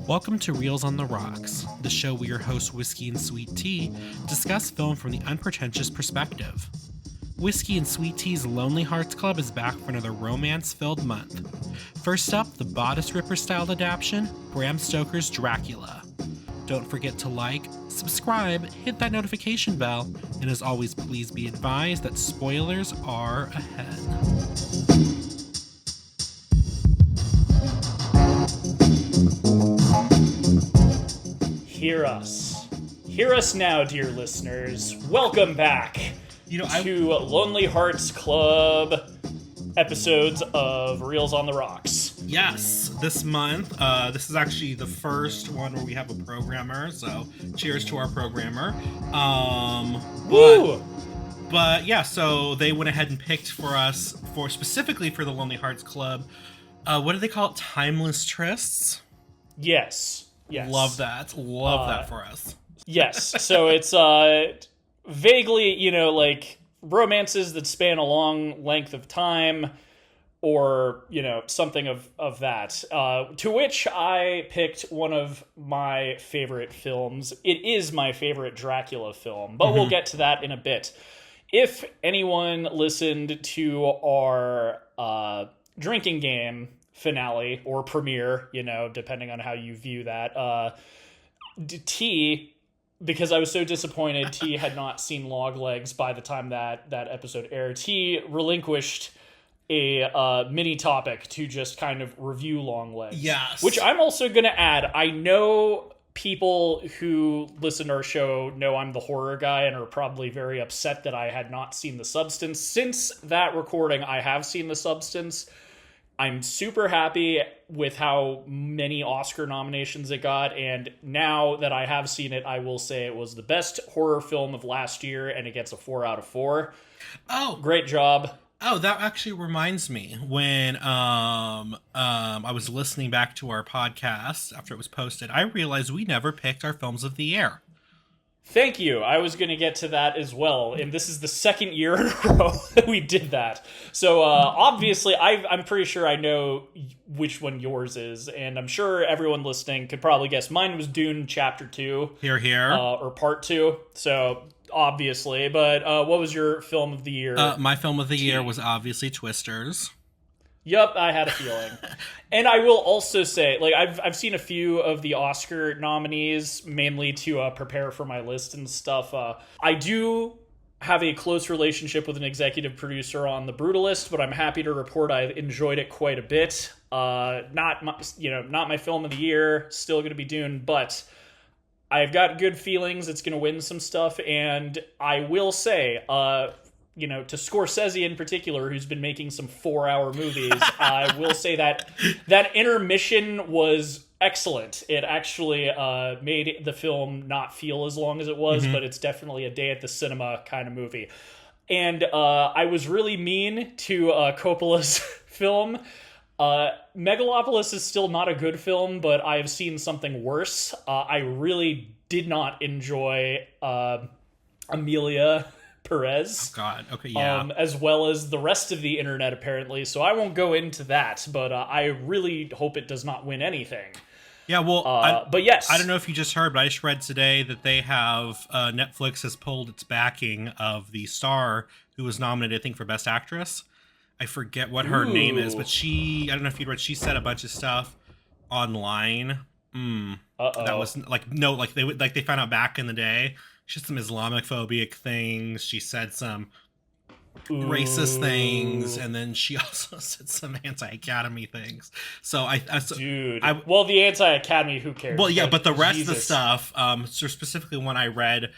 Welcome to Reels on the Rocks, the show where your hosts Whiskey and Sweet Tea discuss film from the unpretentious perspective. Whiskey and Sweet Tea's Lonely Hearts Club is back for another romance-filled month. First up, the bodice ripper-styled adaptation, Bram Stoker's Dracula. Don't forget to like, subscribe, hit that notification bell, and as always, please be advised that spoilers are ahead. Hear us. Hear us now, dear listeners. Welcome back to Lonely Hearts Club episodes of Reels on the Rocks. Yes, this month, this is actually the first one where we have a programmer, so cheers to our programmer. Woo! But yeah, so they went ahead and picked for us, specifically for the Lonely Hearts Club, what do they call it? Timeless Trysts? Yes. Love that. Love that for us. Yes. So it's vaguely, like romances that span a long length of time or, something of that. To which I picked one of my favorite films. It is my favorite Dracula film, but we'll get to that in a bit. If anyone listened to our drinking game finale or premiere, depending on how you view that. T, because I was so disappointed T had not seen Longlegs by the time that episode aired, T relinquished a mini topic to just kind of review Longlegs. Yes. Which I'm also going to add. I know people who listen to our show know I'm the horror guy and are probably very upset that I had not seen The Substance. Since that recording, I have seen The Substance. I'm super happy with how many Oscar nominations it got, and now that I have seen it, I will say it was the best horror film of last year, and it gets a 4 out of 4. Oh, great job. Oh, that actually reminds me when I was listening back to our podcast after it was posted, I realized we never picked our films of the year. Thank you. I was going to get to that as well, and this is the second year in a row that we did that. So obviously, I'm pretty sure I know which one yours is, and I'm sure everyone listening could probably guess. Mine was Dune Chapter 2. Here. Or Part 2, so obviously. But what was your film of the year? My film of the year was obviously Twisters. Yup, I had a feeling. And I will also say, I've seen a few of the Oscar nominees, mainly to prepare for my list and stuff. I do have a close relationship with an executive producer on The Brutalist, but I'm happy to report I enjoyed it quite a bit. Not my film of the year, still going to be Dune, but I've got good feelings it's going to win some stuff, and I will say, to Scorsese in particular, who's been making some 4-hour movies, I will say that intermission was excellent. It actually made the film not feel as long as it was, but it's definitely a day at the cinema kind of movie. And I was really mean to Coppola's film. Megalopolis is still not a good film, but I have seen something worse. I really did not enjoy Amelia Perez. Oh God. Okay. Yeah. As well as the rest of the internet, apparently. So I won't go into that, but I really hope it does not win anything. Yeah. Well, but yes, I don't know if you just heard, but I just read today that they have Netflix has pulled its backing of the star who was nominated, I think, for Best Actress. I forget what her name is, but I don't know if you read. She said a bunch of stuff online. That was they found out back in the day. She said some Islamophobic things. She said some racist things, and then she also said some anti-Academy things. So the anti-Academy, who cares? Well, yeah, but the rest of the stuff, so specifically one I read,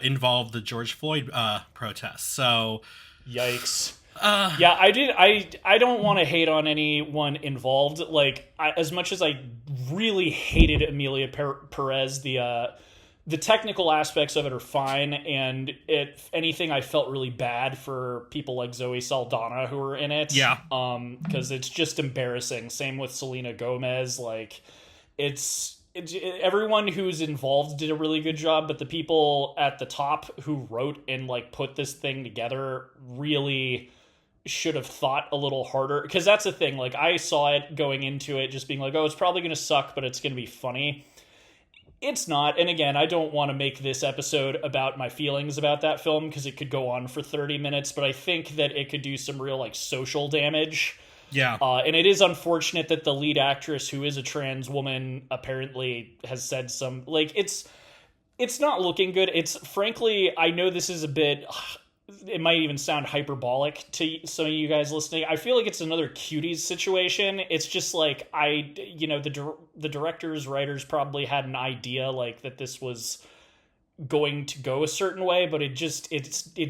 involved the George Floyd protests. So, yikes. I don't want to hate on anyone involved. As much as I really hated Amelia Perez, the technical aspects of it are fine, and if anything, I felt really bad for people like Zoe Saldana who were in it. Yeah. Because it's just embarrassing. Same with Selena Gomez. Everyone who's involved did a really good job, but the people at the top who wrote and put this thing together really should have thought a little harder, because that's the thing. Like, I saw it going into it just being like, oh, it's probably going to suck, but it's going to be funny. It's not. And again, I don't want to make this episode about my feelings about that film, because it could go on for 30 minutes, but I think that it could do some real like social damage. Yeah. And it is unfortunate that the lead actress, who is a trans woman, apparently has said some, like, it's not looking good. It's, frankly, I know this is a bit, it might even sound hyperbolic to some of you guys listening. I feel like it's another Cuties situation. It's just like, the directors, writers probably had an idea like that this was going to go a certain way, but it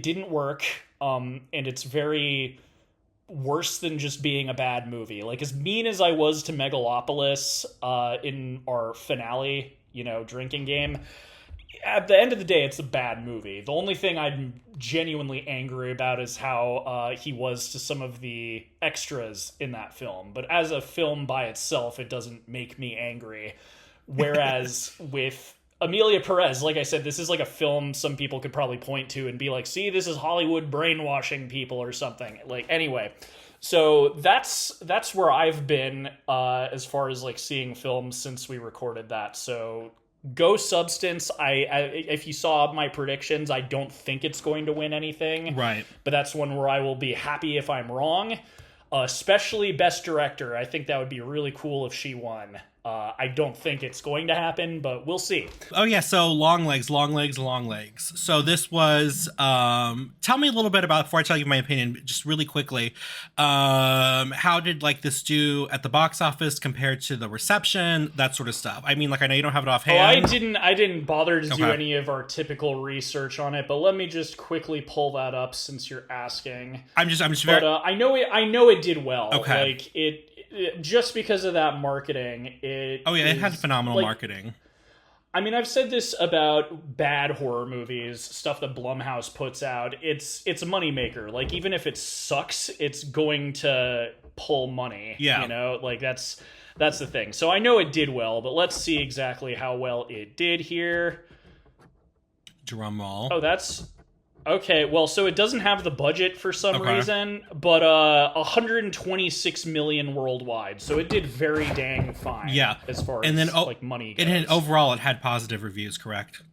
didn't work. And it's very worse than just being a bad movie. Like, as mean as I was to Megalopolis in our finale, drinking game, at the end of the day, it's a bad movie. The only thing I'm genuinely angry about is how he was to some of the extras in that film. But as a film by itself, it doesn't make me angry. Whereas with Amelia Perez, like I said, this is like a film some people could probably point to and be like, see, this is Hollywood brainwashing people or something. Like, anyway, so that's where I've been as far as like seeing films since we recorded that. So go Substance. I if you saw my predictions, I don't think it's going to win anything. Right. But that's one where I will be happy if I'm wrong. Especially Best Director. I think that would be really cool if she won. I don't think it's going to happen, but we'll see. Oh yeah, so Longlegs. So this was, tell me a little bit about, before I tell you my opinion, just really quickly, how did like this do at the box office compared to the reception, that sort of stuff? I mean, like, I know you don't have it offhand. I didn't bother to do any of our typical research on it, but let me just quickly pull that up since you're asking. I'm just very... But I know it did well. Okay. Like, it just because of that marketing, it had phenomenal marketing. I mean, I've said this about bad horror movies, stuff that Blumhouse puts out. It's a moneymaker. Like, even if it sucks, it's going to pull money. Yeah. Like, that's the thing. So I know it did well, but let's see exactly how well it did here. Drum roll. Oh, that's... Okay, well, so it doesn't have the budget for some reason, but 126 million worldwide, so it did very dang fine. Yeah, as far as like money goes. And overall, it had positive reviews, correct?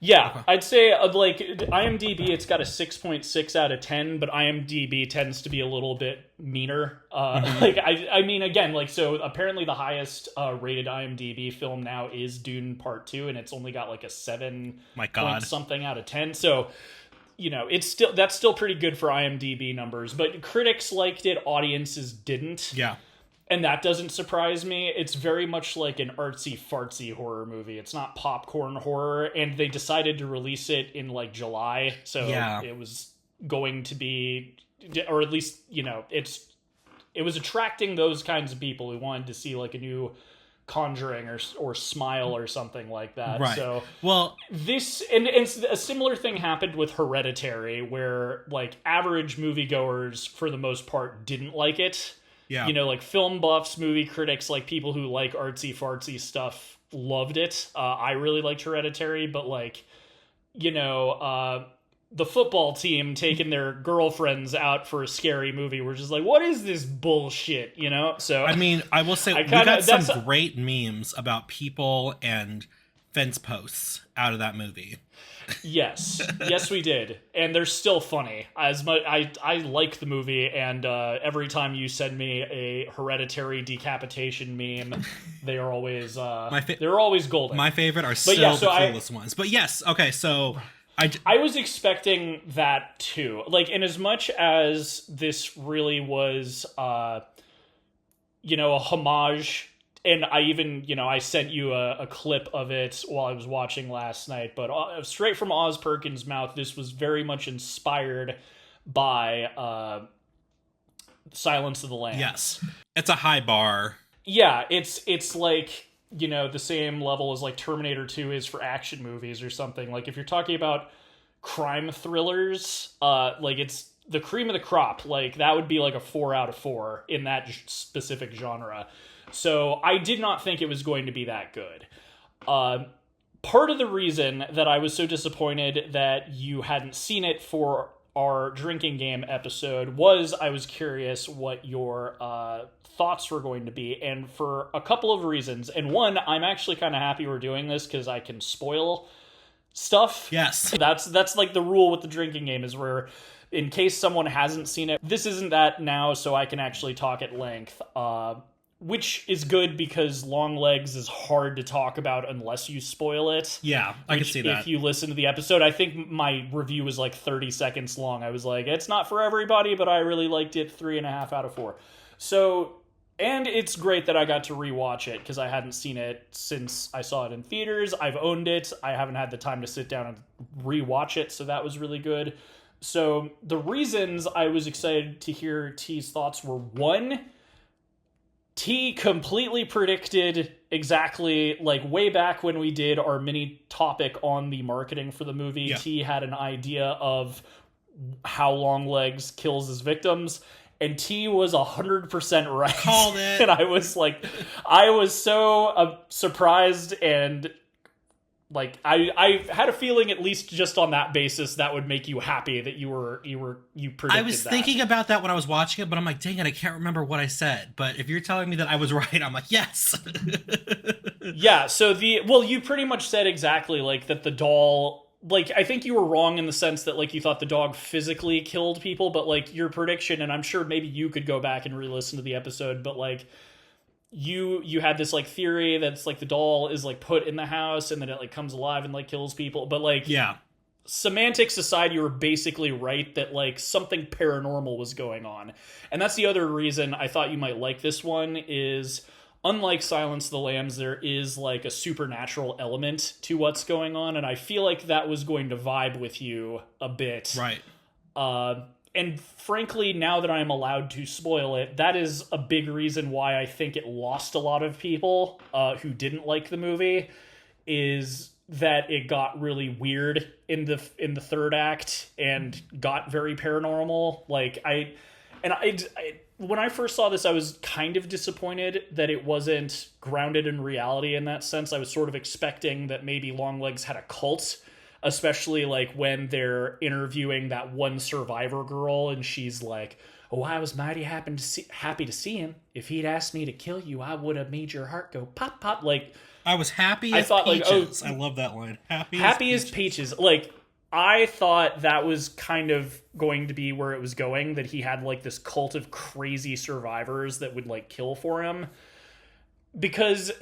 Yeah, okay. I'd say like IMDb, it's got a 6.6 out of 10, but IMDb tends to be a little bit meaner. Like I mean, again, like, so apparently the highest rated IMDb film now is Dune Part 2, and it's only got like a 7 point something out of 10. So, that's still pretty good for IMDb numbers, but critics liked it, audiences didn't. Yeah. And that doesn't surprise me. It's very much like an artsy-fartsy horror movie. It's not popcorn horror, and they decided to release it in like July, so it was going to be, or at least, it was attracting those kinds of people who wanted to see like a new Conjuring or Smile or something like that. Right. So, well, this and a similar thing happened with Hereditary, where like average moviegoers for the most part didn't like it. Yeah. Like film buffs, movie critics, like people who like artsy fartsy stuff loved it. I really liked Hereditary, but like, the football team taking their girlfriends out for a scary movie, we're just like, what is this bullshit, So I mean, I will say we got some great memes about people and fence posts out of that movie. Yes, we did, and they're still funny. As much I like the movie, and every time you send me a Hereditary decapitation meme, they are always they're always golden. My favorite are still the coolest ones. But yes, okay, so I was expecting that too. Like, in as much as this really was, a homage. And I even, I sent you a clip of it while I was watching last night. But straight from Oz Perkins' mouth, this was very much inspired by Silence of the Lambs. Yes. It's a high bar. Yeah, it's like, the same level as like Terminator 2 is for action movies or something. Like, if you're talking about crime thrillers, like, it's the cream of the crop. Like, that would be like a 4 out of 4 in that specific genre. So I did not think it was going to be that good. Part of the reason that I was so disappointed that you hadn't seen it for our drinking game episode was I was curious what your thoughts were going to be, and for a couple of reasons. And one, I'm actually kind of happy we're doing this because I can spoil stuff. Yes. That's like the rule with the drinking game, is where in case someone hasn't seen it, this isn't that now, so I can actually talk at length. Which is good because Longlegs is hard to talk about unless you spoil it. Yeah, I can see that. If you listen to the episode, I think my review was like 30 seconds long. I was like, it's not for everybody, but I really liked it. 3.5 out of 4. So, and it's great that I got to rewatch it because I hadn't seen it since I saw it in theaters. I've owned it. I haven't had the time to sit down and rewatch it, so that was really good. So the reasons I was excited to hear T's thoughts were, one, T completely predicted exactly, like way back when we did our mini topic on the marketing for the movie, yeah. T had an idea of how Longlegs kills his victims, and T was 100% right. Called it. And I was like, I was so surprised, and like I had a feeling, at least just on that basis, that would make you happy that you predicted I was thinking about that when I was watching it, but I'm like, dang it, I can't remember what I said. But if you're telling me that I was right, I'm like, yes. Yeah, so you pretty much said exactly, like, that the doll, like, I think you were wrong in the sense that, like, you thought the dog physically killed people, but, like, your prediction, and I'm sure maybe you could go back and re-listen to the episode, but, like, you had this, like, theory that's, like, the doll is, like, put in the house and then it, like, comes alive and, like, kills people. But, like, yeah, semantics aside, you were basically right that, like, something paranormal was going on. And that's the other reason I thought you might like this one is, unlike Silence of the Lambs, there is, like, a supernatural element to what's going on. And I feel like that was going to vibe with you a bit. Right. And frankly, now that I'm allowed to spoil it, that is a big reason why I think it lost a lot of people who didn't like the movie, is that it got really weird in the third act and got very paranormal. Like, when I first saw this, I was kind of disappointed that it wasn't grounded in reality in that sense. I was sort of expecting that maybe Longlegs had a cult, especially, like, when they're interviewing that one survivor girl, and she's like, oh, I was mighty happy to see him. If he'd asked me to kill you, I would have made your heart go pop, pop. Like, I was happy as peaches. I love that line. Happy as peaches. Like, I thought that was kind of going to be where it was going, that he had, like, this cult of crazy survivors that would, like, kill for him. Because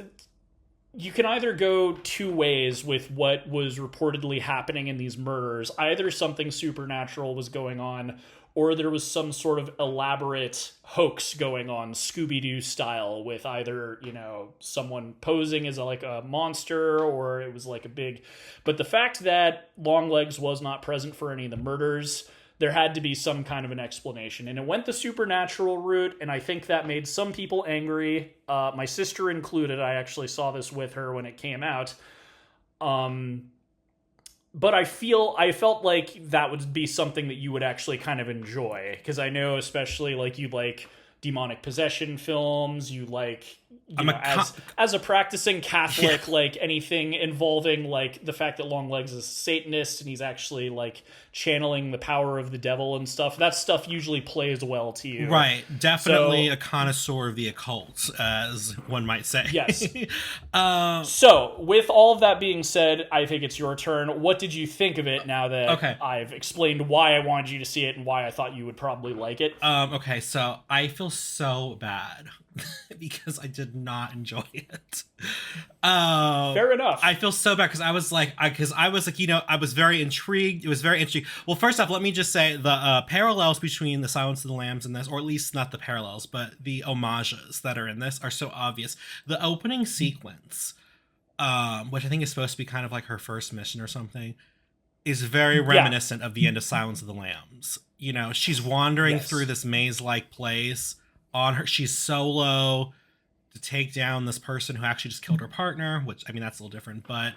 you can either go two ways with what was reportedly happening in these murders. Either something supernatural was going on, or there was some sort of elaborate hoax going on, Scooby-Doo style, with either, you know, someone posing as like a monster, or it was like a big... But the fact that Longlegs was not present for any of the murders, there had to be some kind of an explanation. And it went the supernatural route, and I think that made some people angry. My sister included. I actually saw this with her when it came out. But I felt like that would be something that you would actually kind of enjoy. Because I know, especially, like, you like demonic possession films, you like, as a practicing Catholic, yeah, like, anything involving, like, the fact that Longlegs is a Satanist and he's actually, like, channeling the power of the devil and stuff, that stuff usually plays well to you. Right. Definitely a connoisseur of the occult, as one might say. Yes. So, with all of that being said, I think it's your turn. What did you think of it now that I've explained why I wanted you to see it and why I thought you would probably like it? Okay, so I feel so bad because I did not enjoy it. Fair enough. I feel so bad because I was like, you know, I was very intrigued. It was very interesting. Well, first off, let me just say the parallels between the Silence of the Lambs and this, or at least not the parallels, but the homages that are in this are so obvious. The opening sequence, which I think is supposed to be kind of like her first mission or something, is very reminiscent of the end of Silence of the Lambs. You know, she's wandering through this maze-like place. She's solo to take down this person who actually just killed her partner, which, I mean, that's a little different, but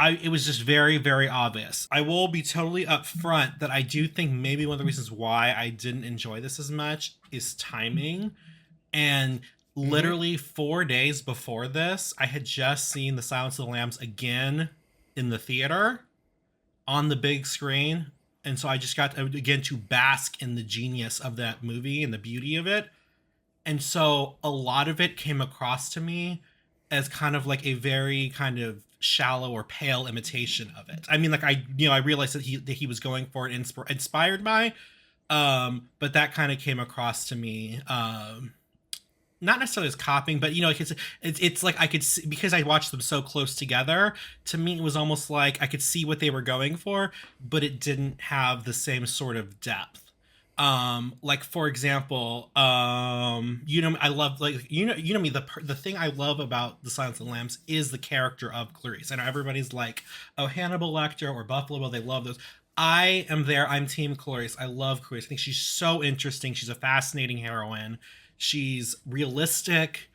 it was just very, very obvious. I will be totally upfront that I do think maybe one of the reasons why I didn't enjoy this as much is timing. And literally 4 days before this, I had just seen The Silence of the Lambs again in the theater. on the big screen. And so I just got to, again, to bask in the genius of that movie and the beauty of it. And so a lot of it came across to me as kind of like a very kind of shallow or pale imitation of it. I mean, like I realized that he was going for it, inspired by, but that kind of came across to me, not necessarily as copying, but like it's like I could see, because I watched them so close together. To me, it was almost like I could see what they were going for, but it didn't have the same sort of depth. Like for example, I love, like, me, the thing I love about The Silence of the Lambs is the character of Clarice. I know everybody's like, oh, Hannibal Lecter or Buffalo Bill, they love those. I am there. I'm team Clarice. I love Clarice. I think she's so interesting. She's a fascinating heroine. She's realistic.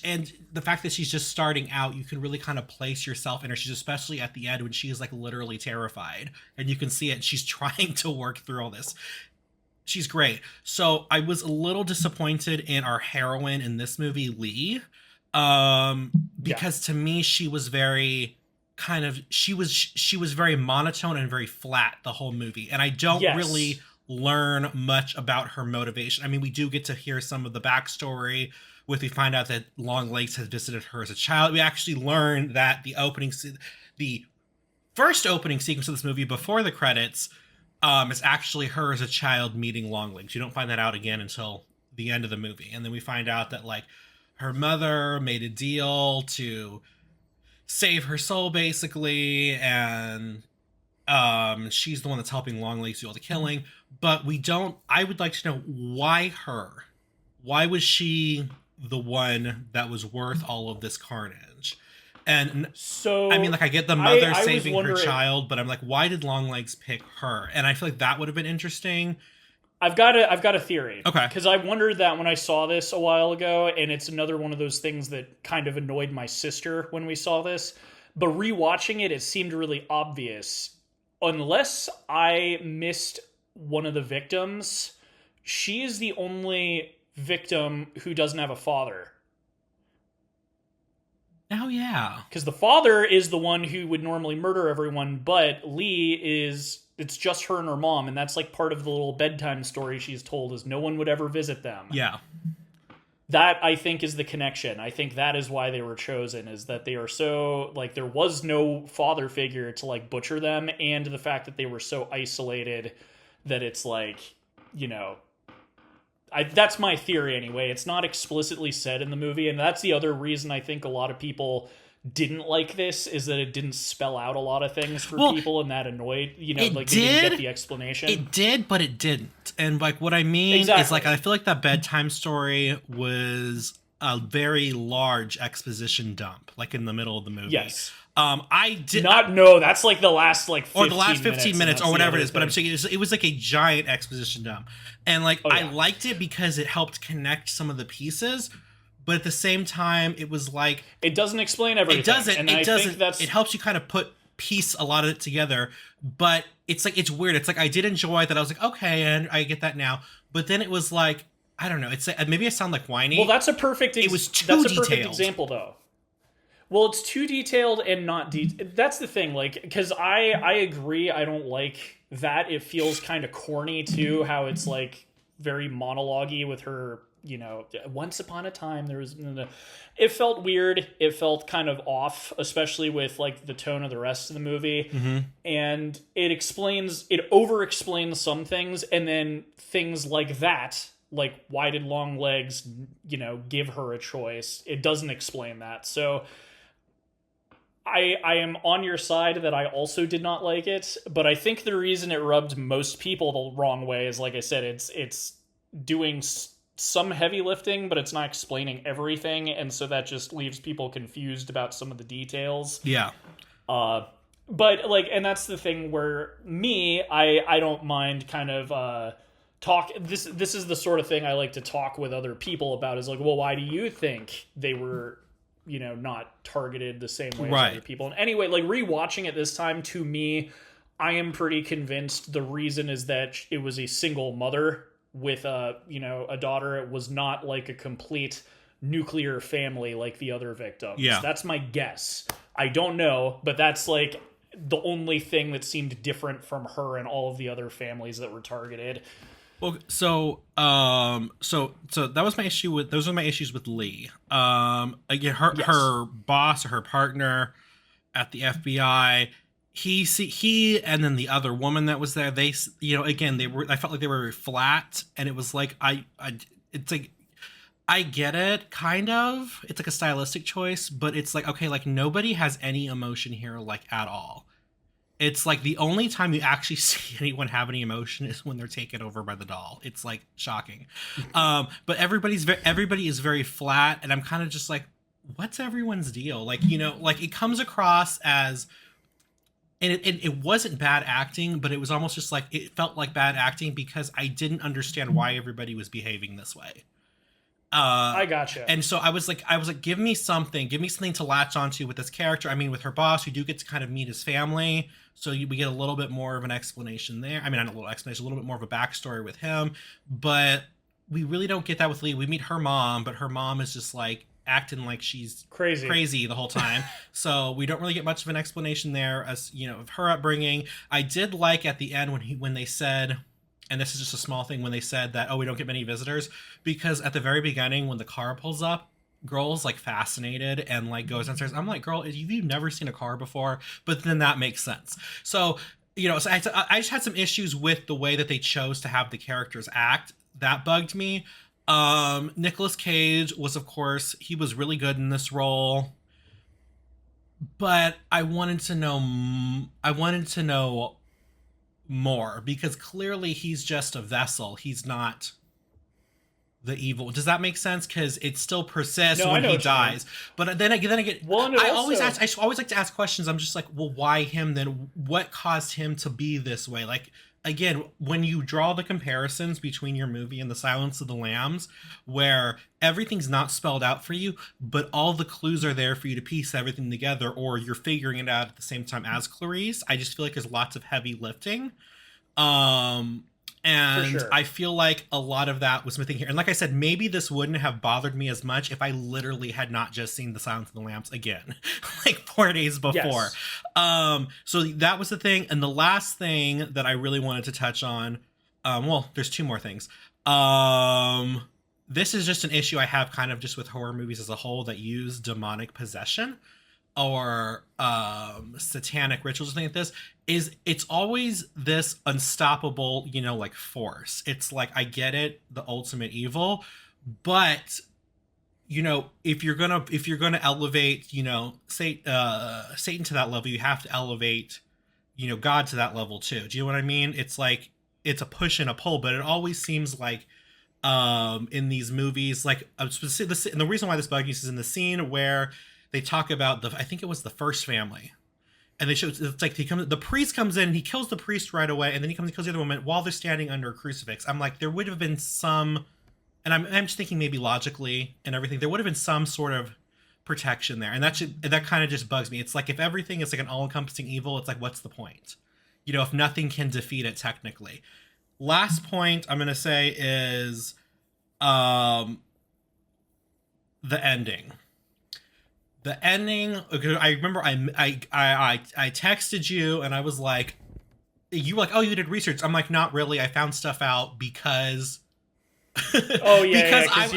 And the fact that she's just starting out, you can really kind of place yourself in her. She's, especially at the end when she is like literally terrified, and you can see it. She's trying to work through all this. She's great. So I was a little disappointed in our heroine in this movie, Lee, because to me, she was very she was very monotone and very flat the whole movie. And I don't really learn much about her motivation. I mean, we do get to hear some of the backstory. We find out that Longlegs has visited her as a child. We actually learn that the first opening sequence of this movie before the credits is actually her as a child meeting Longlegs. You don't find that out again until the end of the movie. And then we find out that like her mother made a deal to save her soul basically, and she's the one that's helping Longlegs do all the killing. But I would like to know why her. Why was she the one that was worth all of this carnage? And so, I mean, like, I get the mother saving her child, but I'm like, why did Longlegs pick her? And I feel like that would have been interesting. I've got a theory. Okay. Because I wondered that when I saw this a while ago, and it's another one of those things that kind of annoyed my sister when we saw this. But rewatching it, it seemed really obvious. Unless I missed one of the victims, she is the only victim who doesn't have a father. Oh yeah, because the father is the one who would normally murder everyone, but Lee it's just her and her mom, and that's like part of the little bedtime story she's told, is no one would ever visit them. Yeah, that I think is the connection. I think that is why they were chosen, is that they are so, like, there was no father figure to like butcher them, and the fact that they were so isolated that it's like, that's my theory anyway. It's not explicitly said in the movie, and that's the other reason I think a lot of people didn't like this, is that it didn't spell out a lot of things for people, and that annoyed, they didn't get the explanation. It did, but it didn't. And like what I mean is, like, I feel like that bedtime story was a very large exposition dump, like in the middle of the movie. Yes. I did not know that's like the last 15 minutes or whatever it is, but I'm saying it was like a giant exposition dump, and like I liked it because it helped connect some of the pieces, but at the same time it was like it doesn't explain everything. It helps you kind of piece a lot of it together, but it's like, it's weird. It's like I did enjoy that. I was like, okay, and I get that now, but then it was like, I don't know. It's like, maybe I sound like whiny. Well, that's a perfect. It was too detailed. Perfect example, though. Well, it's too detailed and not that's the thing, like, because I agree, I don't like that. It feels kind of corny, too, how it's, like, very monologue-y with her, once upon a time, there was... It felt weird. It felt kind of off, especially with, like, the tone of the rest of the movie. Mm-hmm. And it over-explains some things, and then things like that, like, why did Longlegs, give her a choice? It doesn't explain that, so... I am on your side that I also did not like it, but I think the reason it rubbed most people the wrong way is, like I said, it's doing some heavy lifting, but it's not explaining everything, and so that just leaves people confused about some of the details. Yeah. But, like, and that's the thing where I don't mind kind of this is the sort of thing I like to talk with other people about, is like, well, why do you think they were... not targeted the same way as other people. And anyway, like, rewatching it this time, to me, I am pretty convinced the reason is that it was a single mother with a daughter. It was not like a complete nuclear family like the other victims. Yeah. That's my guess. I don't know, but that's like the only thing that seemed different from her and all of the other families that were targeted. Well, so that was my issue with those were my issues with Lee. Again, her boss or her partner at the FBI, he and then the other woman that was there, they, you know, again, I felt like they were very flat, and it was like it's like, I get it, kind of. It's like a stylistic choice, but it's like, okay, like nobody has any emotion here, like at all. It's like the only time you actually see anyone have any emotion is when they're taken over by the doll. It's like shocking. But everybody is very flat, and I'm kind of just like, what's everyone's deal? Like, you know, like it comes across as, and it wasn't bad acting, but it was almost just like, it felt like bad acting because I didn't understand why everybody was behaving this way. I gotcha. And so I was like, give me something to latch onto with this character. I mean, with her boss, we do get to kind of meet his family, so we get a little bit more of an explanation there. I mean, not a little explanation, a little bit more of a backstory with him, but we really don't get that with Lee. We meet her mom, but her mom is just like acting like she's crazy the whole time. So we don't really get much of an explanation there, as you know, of her upbringing. I did like at the end when they said, and this is just a small thing, when they said that, oh, we don't get many visitors, because at the very beginning when the car pulls up, girl's like fascinated and like goes downstairs. I'm like, girl, you've never seen a car before, but then that makes sense. So, you know, so I just had some issues with the way that they chose to have the characters act. That bugged me. Nicolas Cage was, of course, he was really good in this role, but I wanted to know more, because clearly he's just a vessel. He's not the evil. Does that make sense? Because it still persists when he dies. But then again, well, I always like to ask questions. I'm just like, well, why him then? What caused him to be this way? Like, again, when you draw the comparisons between your movie and The Silence of the Lambs, where everything's not spelled out for you, but all the clues are there for you to piece everything together, or you're figuring it out at the same time as Clarice, I just feel like there's lots of heavy lifting. And sure. I feel like a lot of that was missing here. And like I said, maybe this wouldn't have bothered me as much if I literally had not just seen The Silence of the Lambs again, like 4 days before. Yes. So that was the thing. And the last thing that I really wanted to touch on, well, there's 2 more things. This is just an issue I have kind of just with horror movies as a whole that use demonic possession or satanic rituals or something like this. Is it's always this unstoppable, you know, like force. It's like, I get it, the ultimate evil, but you know, if you're gonna elevate, you know, Satan to that level, you have to elevate, you know, God to that level too. Do you know what I mean? It's like, it's a push and a pull, but it always seems like in these movies, like and the reason why this bugs me is in the scene where they talk about I think it was the first family. And they show, it's like the priest comes in and he kills the priest right away, and then he comes and kills the other woman while they're standing under a crucifix. I'm like, there would have been some, and I'm just thinking maybe logically and everything, there would have been some sort of protection there. And that kind of just bugs me. It's like, if everything is like an all-encompassing evil, it's like, what's the point? You know, if nothing can defeat it technically. Last point I'm going to say is the ending. The ending, I remember I texted you and I was like, you were like, oh, you did research. I'm like, not really. I found stuff out because oh yeah, because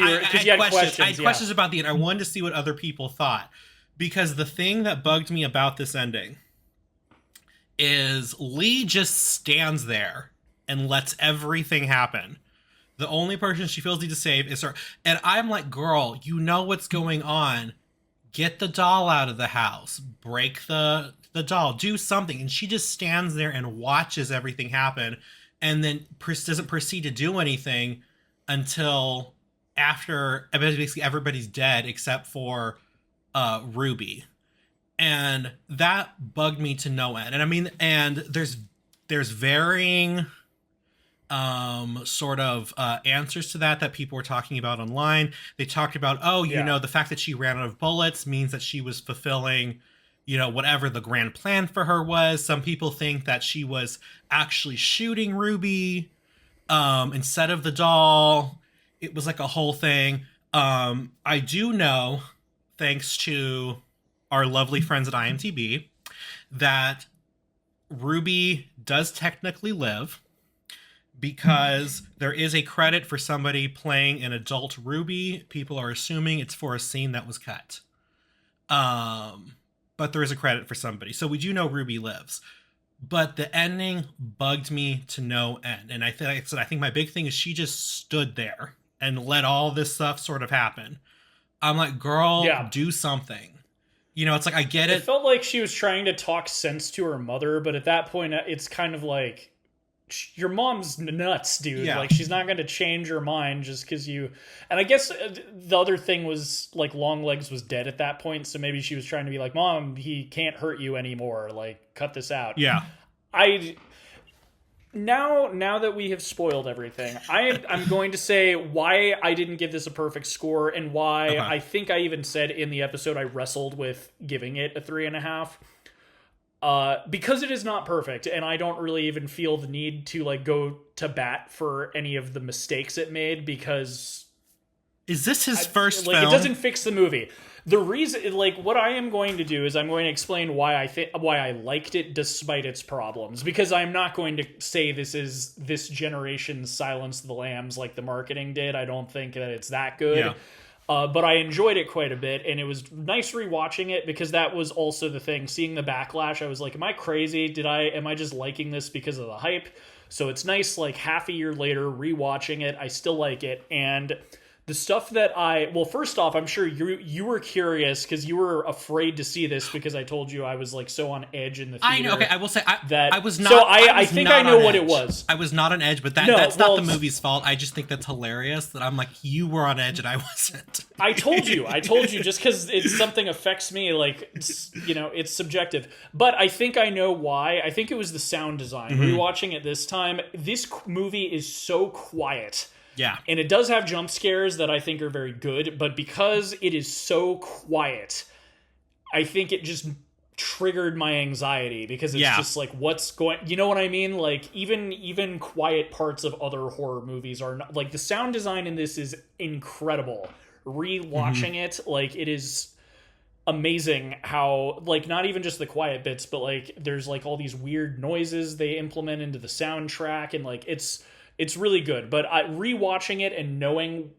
you had questions. I had questions about the end. I wanted to see what other people thought, because the thing that bugged me about this ending is Lee just stands there and lets everything happen. The only person she feels need to save is her. And I'm like, girl, you know what's going on. Get the doll out of the house. Break the doll. Do something. And she just stands there and watches everything happen, and then doesn't proceed to do anything until after basically everybody's dead except for Ruby. And that bugged me to no end. And I mean, and there's varying sort of answers to that people were talking about online. They talked about, you know, the fact that she ran out of bullets means that she was fulfilling, you know, whatever the grand plan for her was. Some people think that she was actually shooting Ruby instead of the doll. It was like a whole thing. I do know, thanks to our lovely friends at IMDb, that Ruby does technically live because there is a credit for somebody playing an adult Ruby. People are assuming it's for a scene that was cut. But there is a credit for somebody. So we do know Ruby lives. But the ending bugged me to no end. And I think my big thing is she just stood there and let all this stuff sort of happen. I'm like, girl, do something. You know, it's like, I get it. It felt like she was trying to talk sense to her mother, but at that point, it's kind of like, your mom's nuts, dude. Yeah. Like, she's not going to change her mind just because you... And I guess the other thing was, like, Longlegs was dead at that point, so maybe she was trying to be like, Mom, he can't hurt you anymore. Like, cut this out. Yeah. Now that we have spoiled everything, I'm going to say why I didn't give this a perfect score and why I think I even said in the episode I wrestled with giving it a 3.5. Because it is not perfect, and I don't really even feel the need to like go to bat for any of the mistakes it made, because is this his first film? It doesn't fix the movie. The reason, like, what I am going to do is I'm going to explain why I liked it despite its problems, because I'm not going to say this is this generation's Silence of the Lambs like the marketing did. I don't think that it's that good. Yeah. But I enjoyed it quite a bit, and it was nice rewatching it, because that was also the thing. Seeing the backlash, I was like, am I crazy? Am I just liking this because of the hype? So it's nice, like, half a year later, rewatching it, I still like it, and... The stuff that well, first off, I'm sure you were curious because you were afraid to see this because I told you I was like so on edge in the theater. I know. Okay, I will say I was not. So I think I know what it was. I was not on edge, but that's not the movie's fault. I just think that's hilarious that I'm like, you were on edge and I wasn't. I told you just because something affects me, like, it's subjective. But I think I know why. I think it was the sound design. Rewatching it this time, this movie is so quiet. Yeah. And it does have jump scares that I think are very good, but because it is so quiet, I think it just triggered my anxiety, because it's just like, what's going... You know what I mean? Like, even quiet parts of other horror movies are not... Like, the sound design in this is incredible. Rewatching it, like, it is amazing how, like, not even just the quiet bits, but, like, there's, like, all these weird noises they implement into the soundtrack, and, like, it's really good. But rewatching it and knowing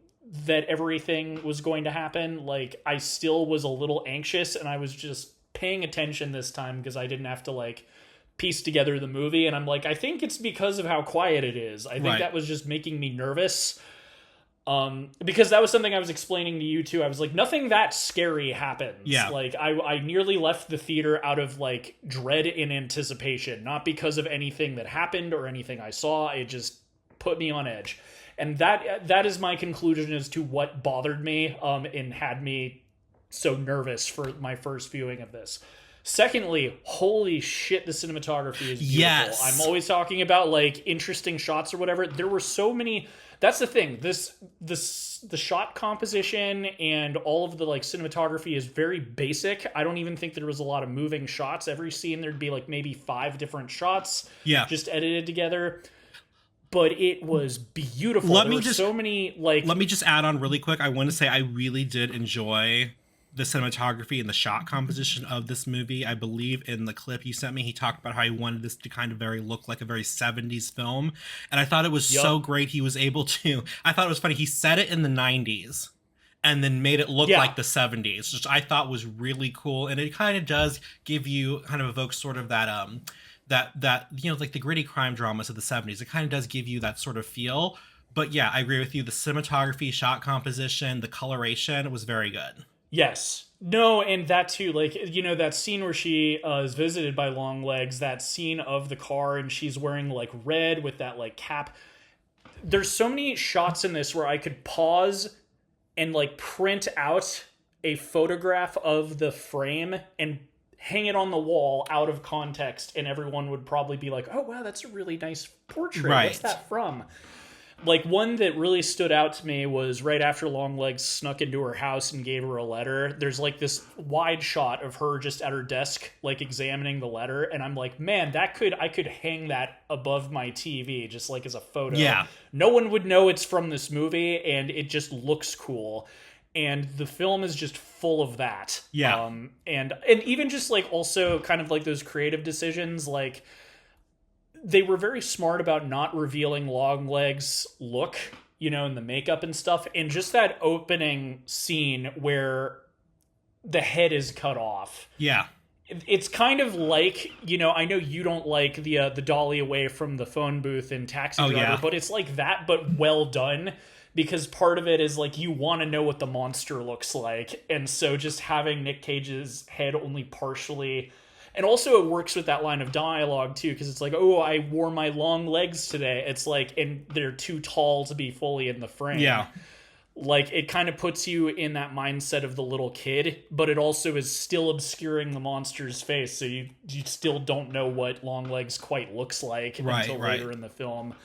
that everything was going to happen, like, I still was a little anxious, and I was just paying attention this time because I didn't have to, like, piece together the movie. And I'm like, I think it's because of how quiet it is. I think that was just making me nervous. Because that was something I was explaining to you too. I was like, nothing that scary happens. Yeah. Like, I nearly left the theater out of, like, dread and anticipation, not because of anything that happened or anything I saw. It just put me on edge. And that is my conclusion as to what bothered me and had me so nervous for my first viewing of this. Secondly, holy shit, the cinematography is beautiful. Yes. I'm always talking about, like, interesting shots or whatever. There were so many... That's the thing. The shot composition and all of the, like, cinematography is very basic. I don't even think there was a lot of moving shots. Every scene there'd be, like, maybe 5 different shots just edited together. But it was beautiful. Let me just add on really quick. I want to say I really did enjoy the cinematography and the shot composition of this movie. I believe in the clip you sent me, he talked about how he wanted this to kind of look like a very 70s film. And I thought it was so great he was able to... I thought it was funny. He set it in the 90s and then made it look like the 70s, which I thought was really cool. And it kind of does give you, kind of evokes sort of that like the gritty crime dramas of the 70s. It kind of does give you that sort of feel. But yeah, I agree with you. The cinematography, shot composition, the coloration was very good. Yes. No, and that too, like, that scene where she is visited by Longlegs, that scene of the car and she's wearing, like, red with that, like, cap. There's so many shots in this where I could pause and, like, print out a photograph of the frame and hang it on the wall out of context, and everyone would probably be like, oh, wow, that's a really nice portrait. What's that from? Like, one that really stood out to me was right after Longlegs snuck into her house and gave her a letter. There's like this wide shot of her just at her desk, like examining the letter, and I'm like, man, I could hang that above my TV just like as a photo. Yeah. No one would know it's from this movie, and it just looks cool. And the film is just full of that. Yeah. And even just like also kind of like those creative decisions, like they were very smart about not revealing Longlegs' look, you know, and the makeup and stuff. And just that opening scene where the head is cut off. Yeah. It's kind of like, you know, I know you don't like the dolly away from the phone booth in Taxi Driver, yeah. but it's like that, but well done. Because part of it is like you want to know what the monster looks like. And so just having Nick Cage's head only partially... And also it works with that line of dialogue, too, because it's like, oh, I wore my long legs today. It's like, and they're too tall to be fully in the frame. Yeah. Like, it kind of puts you in that mindset of the little kid, but it also is still obscuring the monster's face, so you still don't know what Longlegs quite looks like until later in the film.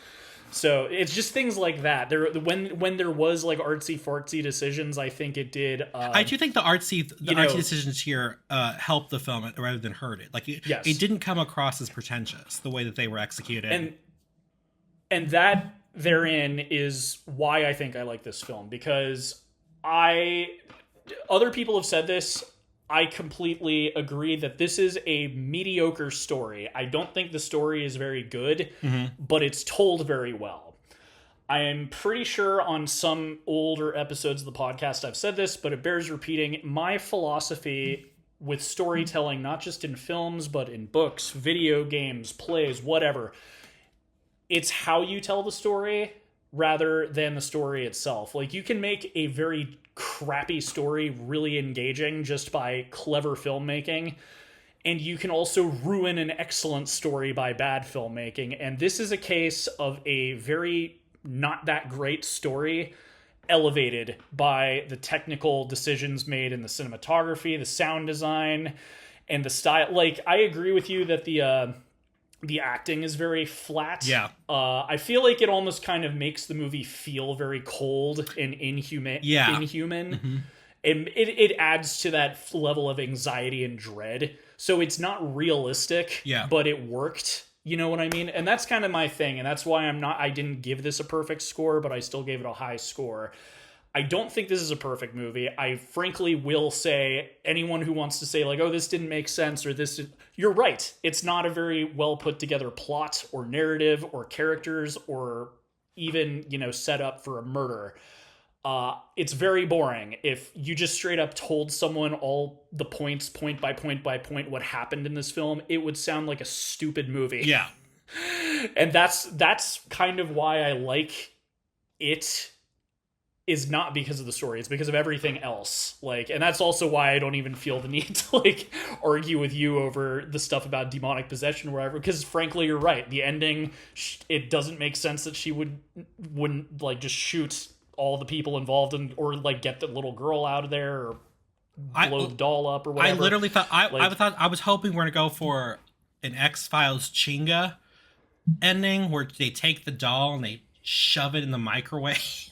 So it's just things like that. When there was like artsy fartsy decisions, I think it did. I do think the artsy decisions here helped the film rather than hurt it. Like it didn't come across as pretentious the way that they were executed. And that therein is why I think I like this film, because other people have said this. I completely agree that this is a mediocre story. I don't think the story is very good, but it's told very well. I am pretty sure on some older episodes of the podcast I've said this, but it bears repeating. My philosophy with storytelling, not just in films, but in books, video games, plays, whatever, it's how you tell the story rather than the story itself. Like, you can make a very crappy story really engaging just by clever filmmaking, and you can also ruin an excellent story by bad filmmaking. And this is a case of a very not that great story elevated by the technical decisions made in the cinematography, the sound design, and the style. Like, I agree with you that the acting is very flat. Yeah. I feel like it almost kind of makes the movie feel very cold and inhuman. Yeah. Inhuman. And it adds to that level of anxiety and dread. So it's not realistic, but it worked. You know what I mean? And that's kind of my thing. And that's why I didn't give this a perfect score, but I still gave it a high score. I don't think this is a perfect movie. I frankly will say, anyone who wants to say like, oh, this didn't make sense, or you're right. It's not a very well put together plot or narrative or characters or even, you know, set up for a murder. It's very boring. If you just straight up told someone all the points, point by point by point, what happened in this film, it would sound like a stupid movie. Yeah. And that's kind of why I like it. Is not because of the story, it's because of everything else. Like, and that's also why I don't even feel the need to like argue with you over the stuff about demonic possession or whatever, because frankly you're right. The ending, it doesn't make sense that she wouldn't like just shoot all the people involved or like get the little girl out of there or blow the doll up or whatever. I literally thought I was hoping we're gonna go for an X-Files Chinga ending where they take the doll and they shove it in the microwave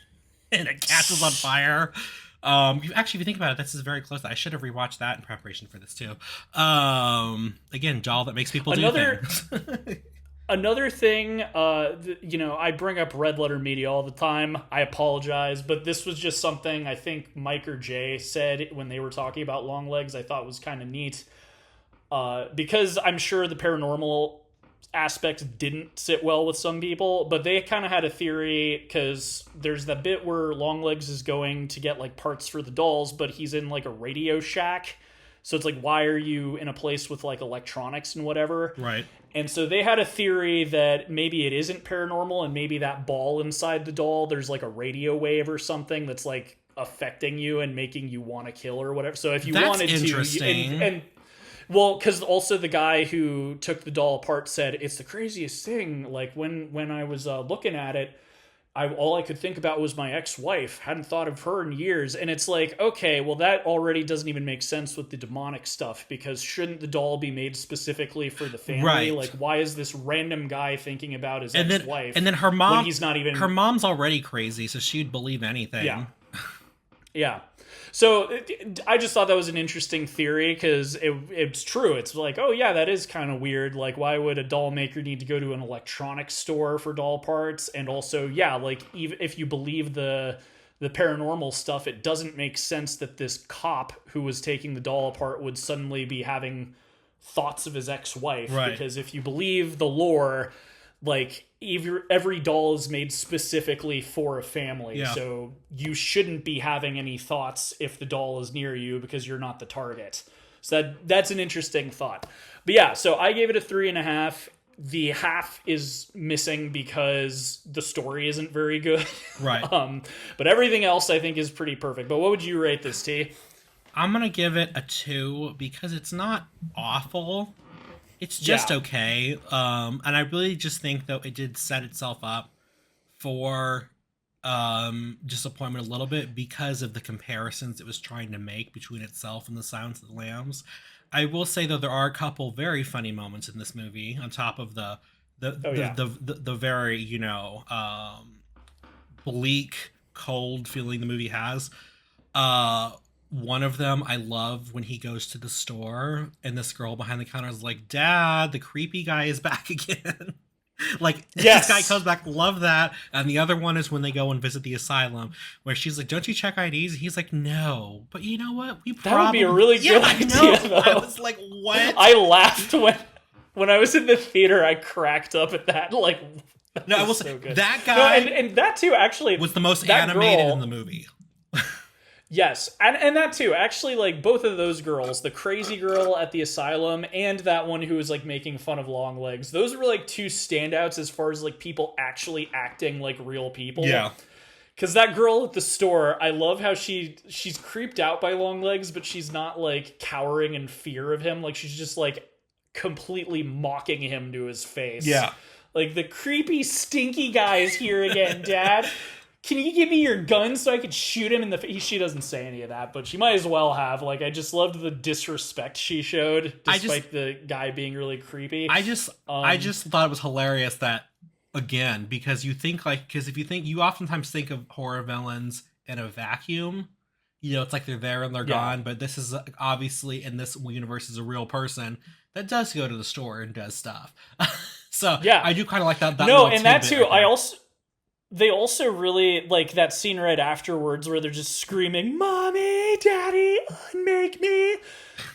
and it catches on fire. If you think about it, this is very close. I should have rewatched that in preparation for this too. Again, doll that makes people do things. Another thing, you know, I bring up Red Letter Media all the time. I apologize, but this was just something I think Mike or Jay said when they were talking about Longlegs. I thought was kind of neat, because I'm sure the paranormal aspect didn't sit well with some people, but they kind of had a theory, because there's that bit where Longlegs is going to get like parts for the dolls, but he's in like a Radio Shack. So it's like, why are you in a place with like electronics and whatever? Right. And so they had a theory that maybe it isn't paranormal, and maybe that ball inside the doll, there's like a radio wave or something that's like affecting you and making you want to kill or whatever. So if you wanted to, and well, because also the guy who took the doll apart said it's the craziest thing. Like when I was looking at it, all I could think about was my ex-wife. Hadn't thought of her in years. And it's like, okay, well, that already doesn't even make sense with the demonic stuff, because shouldn't the doll be made specifically for the family? Right. Like, why is this random guy thinking about his ex-wife? And then her mom, when he's not even... her mom's already crazy, so she'd believe anything. Yeah. Yeah. So I just thought that was an interesting theory, because it's true. It's like, oh yeah, that is kind of weird. Like, why would a doll maker need to go to an electronics store for doll parts? And also, yeah, like, even if you believe the paranormal stuff, it doesn't make sense that this cop who was taking the doll apart would suddenly be having thoughts of his ex-wife. Right. Because if you believe the lore, like, every doll is made specifically for a family. Yeah. So you shouldn't be having any thoughts if the doll is near you, because you're not the target. So that's an interesting thought. But yeah, so I gave it a 3.5. The half is missing because the story isn't very good. Right. But everything else I think is pretty perfect. But what would you rate this, T? I'm going to give it a 2 because it's not awful. It's just okay. And I really just think, though, it did set itself up for disappointment a little bit because of the comparisons it was trying to make between itself and The Silence of the Lambs. I will say, though, there are a couple very funny moments in this movie, on top of the very, bleak, cold feeling the movie has. One of them I love when he goes to the store and this girl behind the counter is like, "Dad, the creepy guy is back again." Like, yes. This guy comes back, love that. And the other one is when they go and visit the asylum, where she's like, "Don't you check IDs?" And he's like, "No." But you know what? That would be a really good idea, though. I was like, what? I laughed when I was in the theater. I cracked up at that. Like, no, I will so say, good. that guy and that too, actually, was the most animated in the movie. Yes, and that too. Actually, like, both of those girls, the crazy girl at the asylum and that one who was like making fun of Longlegs, those were like two standouts as far as like people actually acting like real people. Yeah. Because that girl at the store, I love how she's creeped out by Longlegs, but she's not like cowering in fear of him. Like, she's just like completely mocking him to his face. Yeah. Like, the creepy, stinky guy is here again, Dad. Can you give me your gun so I could shoot him in the face? She doesn't say any of that, but she might as well have. Like, I just loved the disrespect she showed, despite the guy being really creepy. I just thought it was hilarious that, again, because if you think, you oftentimes think of horror villains in a vacuum. It's like they're there and they're gone, but this is obviously, in this universe, is a real person that does go to the store and does stuff. So yeah, I do kind of like that. No, and that too, they also really, like, that scene right afterwards where they're just screaming, "Mommy, Daddy, unmake me."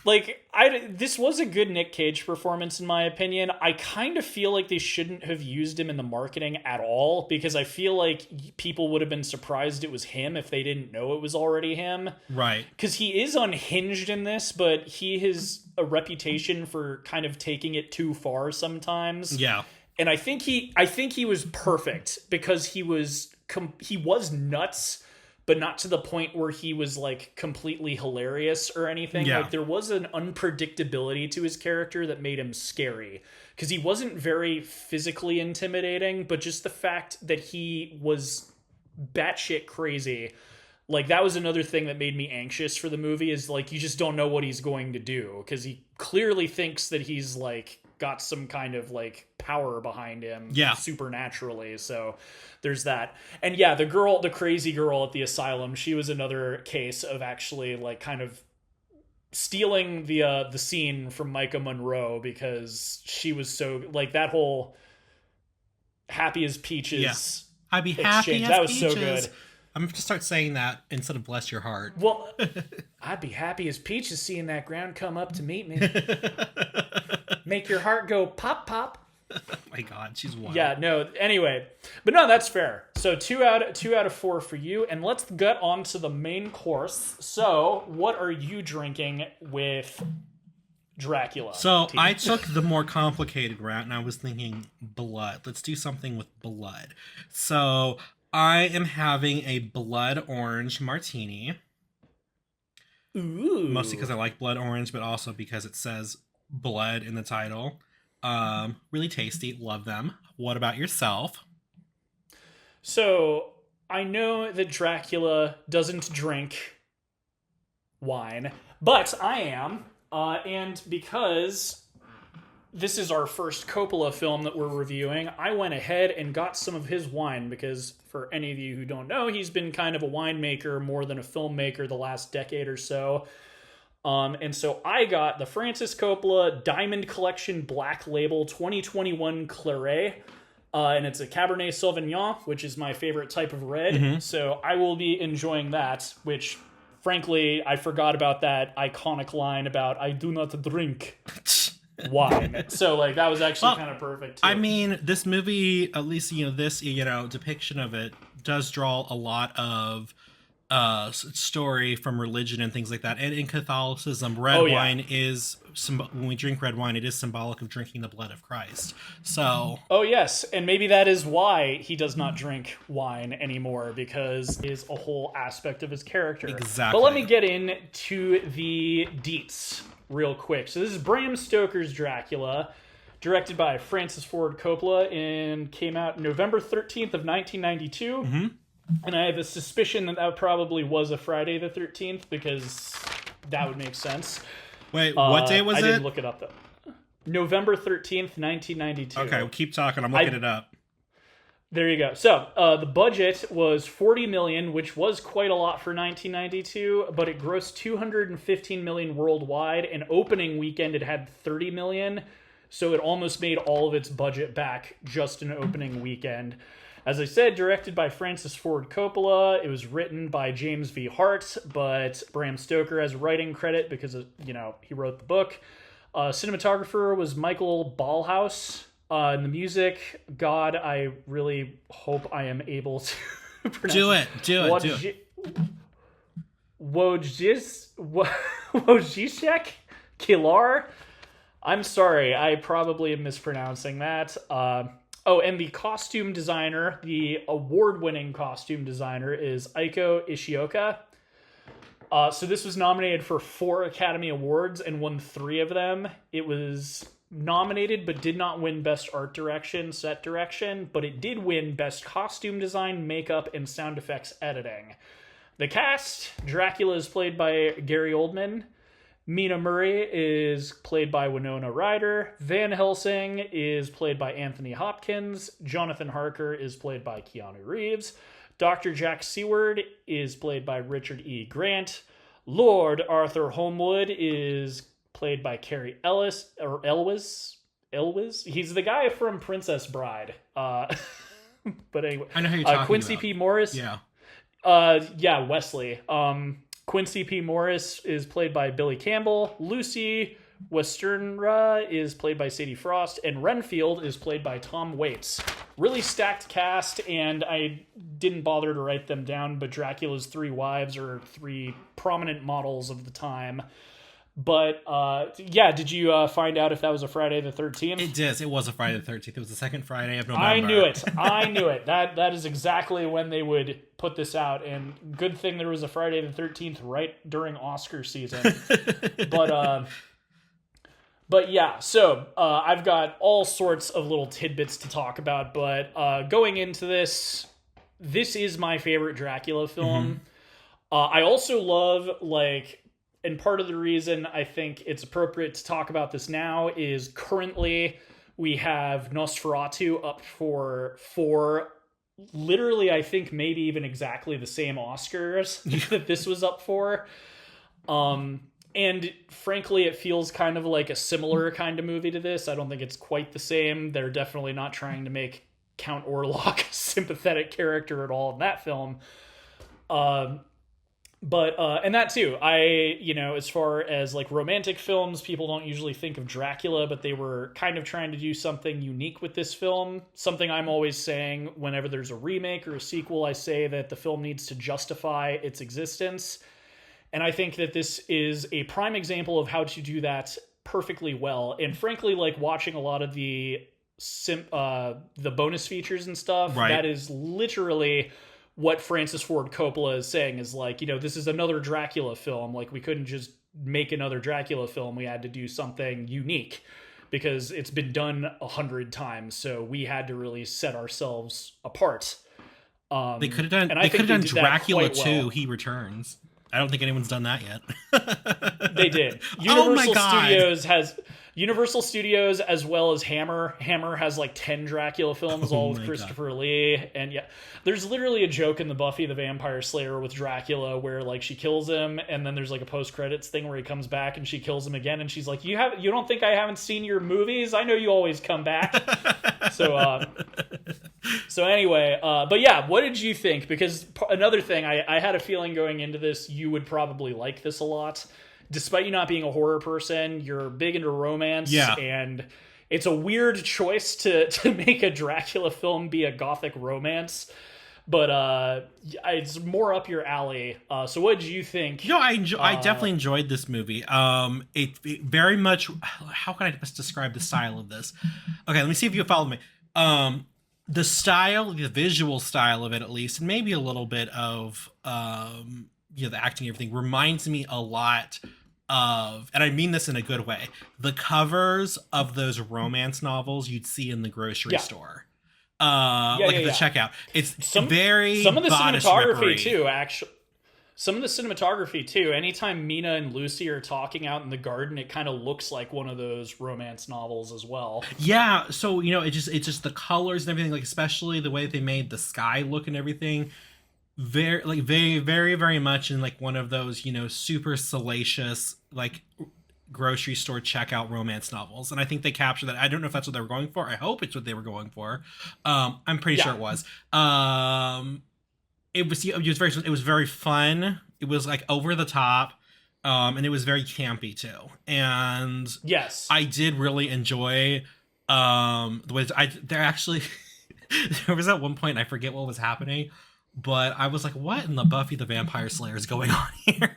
Like, this was a good Nick Cage performance, in my opinion. I kind of feel like they shouldn't have used him in the marketing at all, because I feel like people would have been surprised it was him if they didn't know it was already him. Right. Because he is unhinged in this, but he has a reputation for kind of taking it too far sometimes. Yeah. And I think he was perfect, because he was nuts, but not to the point where he was like completely hilarious or anything. Yeah. Like, there was an unpredictability to his character that made him scary, because he wasn't very physically intimidating, but just the fact that he was batshit crazy. Like, that was another thing that made me anxious for the movie, is like, you just don't know what he's going to do, because he clearly thinks that he's like got some kind of like power behind him, supernaturally. So there's that. And yeah, the crazy girl at the asylum, she was another case of actually like kind of stealing the scene from Micah Monroe, because she was so like, that whole happy as peaches. I'd be happy as that was peaches. So good. I'm going to start saying that instead of bless your heart. Well, I'd be happy as peaches seeing that ground come up to meet me. Make your heart go pop, pop. Oh my God, she's wild. Yeah, no, anyway. But no, that's fair. So 2 out of 4 for you. And let's get on to the main course. So what are you drinking with Dracula? So I took the more complicated route, and I was thinking blood. Let's do something with blood. So I am having a blood orange martini. Ooh. Mostly because I like blood orange, but also because it says blood in the title. Really tasty. Love them. What about yourself? So I know that Dracula doesn't drink wine, but I am. And because this is our first Coppola film that we're reviewing, I went ahead and got some of his wine because, for any of you who don't know, he's been kind of a winemaker more than a filmmaker the last decade or so. And so I got the Francis Coppola Diamond Collection Black Label 2021 Claret. And it's a Cabernet Sauvignon, which is my favorite type of red. So I will be enjoying that, which, frankly, I forgot about that iconic line about I do not drink wine. So, like, that was actually kind of perfect, too. I mean, this movie, at least, this, depiction of it does draw a lot of story from religion and things like that. And in Catholicism, red wine is, when we drink red wine, it is symbolic of drinking the blood of Christ. So... Oh, yes. And maybe that is why he does not drink wine anymore, because it is a whole aspect of his character. Exactly. But let me get into the deets real quick. So this is Bram Stoker's Dracula, directed by Francis Ford Coppola, and came out November 13th of 1992. And I have a suspicion that probably was a Friday the 13th, because that would make sense. Wait, what day was it? I didn't look it up, though. November 13th, 1992. Okay, well, keep talking. I'm looking it up. There you go. So, the budget was $40 million, which was quite a lot for 1992, but it grossed $215 million worldwide, and opening weekend it had $30 million, so it almost made all of its budget back just in opening weekend. As I said, directed by Francis Ford Coppola. It was written by James V. Hart, but Bram Stoker has a writing credit because, he wrote the book. Cinematographer was Michael Ballhaus. And the music, God, I really hope I am able to pronounce it. Wojciech Kilar. I'm sorry, I probably am mispronouncing that. And the costume designer, the award-winning costume designer, is Eiko Ishioka. So this was nominated for 4 Academy Awards and won 3 of them. It was nominated but did not win Best Art Direction, Set Direction, but it did win Best Costume Design, Makeup, and Sound Effects Editing. The cast: Dracula is played by Gary Oldman. Mina Murray is played by Winona Ryder. Van Helsing is played by Anthony Hopkins. Jonathan Harker is played by Keanu Reeves. Dr. Jack Seward is played by Richard E. Grant. Lord Arthur Holmwood is played by Cary Elwes. He's the guy from Princess Bride. But anyway, I know who you're talking Quincy about. P. Morris. Yeah. Wesley. Quincy P. Morris is played by Billy Campbell. Lucy Westenra is played by Sadie Frost. And Renfield is played by Tom Waits. Really stacked cast, and I didn't bother to write them down, but Dracula's 3 wives are 3 prominent models of the time. But, did you find out if that was a Friday the 13th? It did. It was a Friday the 13th. It was the second Friday of November. I knew it. That is exactly when they would put this out, and good thing there was a Friday the 13th right during Oscar season. But yeah, so I've got all sorts of little tidbits to talk about, but going into this is my favorite Dracula film. I also love, and part of the reason I think it's appropriate to talk about this now is currently we have Nosferatu up for literally, I think, maybe even exactly the same Oscars that this was up for. And frankly, it feels kind of like a similar kind of movie to this. I don't think it's quite the same. They're definitely not trying to make Count Orlok a sympathetic character at all in that film. And that too, as far as romantic films, people don't usually think of Dracula, but they were kind of trying to do something unique with this film. Something I'm always saying whenever there's a remake or a sequel, I say that the film needs to justify its existence. And I think that this is a prime example of how to do that perfectly well. And frankly, watching a lot of the bonus features and stuff, right, that is literally what Francis Ford Coppola is saying is this is another Dracula film. We couldn't just make another Dracula film. We had to do something unique because it's been done 100 times. So we had to really set ourselves apart. They could have done. And I They could think have they done did that Dracula quite 2. well. He Returns. I don't think anyone's done that yet. They did. Oh my God. Universal Studios as well as Hammer. Hammer has like 10 Dracula films, all with my Christopher Lee. And yeah, there's literally a joke in the Buffy the Vampire Slayer with Dracula where like she kills him, and then there's like a post-credits thing where he comes back and she kills him again, and she's like, you don't think I haven't seen your movies? I know you always come back. So anyway, but yeah, what did you think? Because another thing, I had a feeling going into this, you would probably like this a lot. Despite you not being a horror person, you're big into romance, and it's a weird choice to make a Dracula film be a gothic romance, but it's more up your alley. So what did you think? I definitely enjoyed this movie. It very much, how can I best describe the style of this? Okay, let me see if you follow me. The style, the visual style of it at least, and maybe a little bit of the acting and everything, reminds me a lot of, and I mean this in a good way, the covers of those romance novels you'd see in the grocery store. At the checkout. It's some of the cinematography too, actually. Some of the cinematography too. Anytime Mina and Lucy are talking out in the garden, it kind of looks like one of those romance novels as well. Yeah, so it's just the colors and everything, like especially the way they made the sky look and everything. Very, very, very much in like one of those, super salacious, like grocery store checkout romance novels. And I think they captured that. I don't know if that's what they were going for. I hope it's what they were going for. I'm pretty sure it was. It was very fun. It was like over the top. And it was very campy too. And yes, I did really enjoy the way there actually there was at one point, I forget what was happening, but I was like, what in the Buffy the Vampire Slayer is going on here?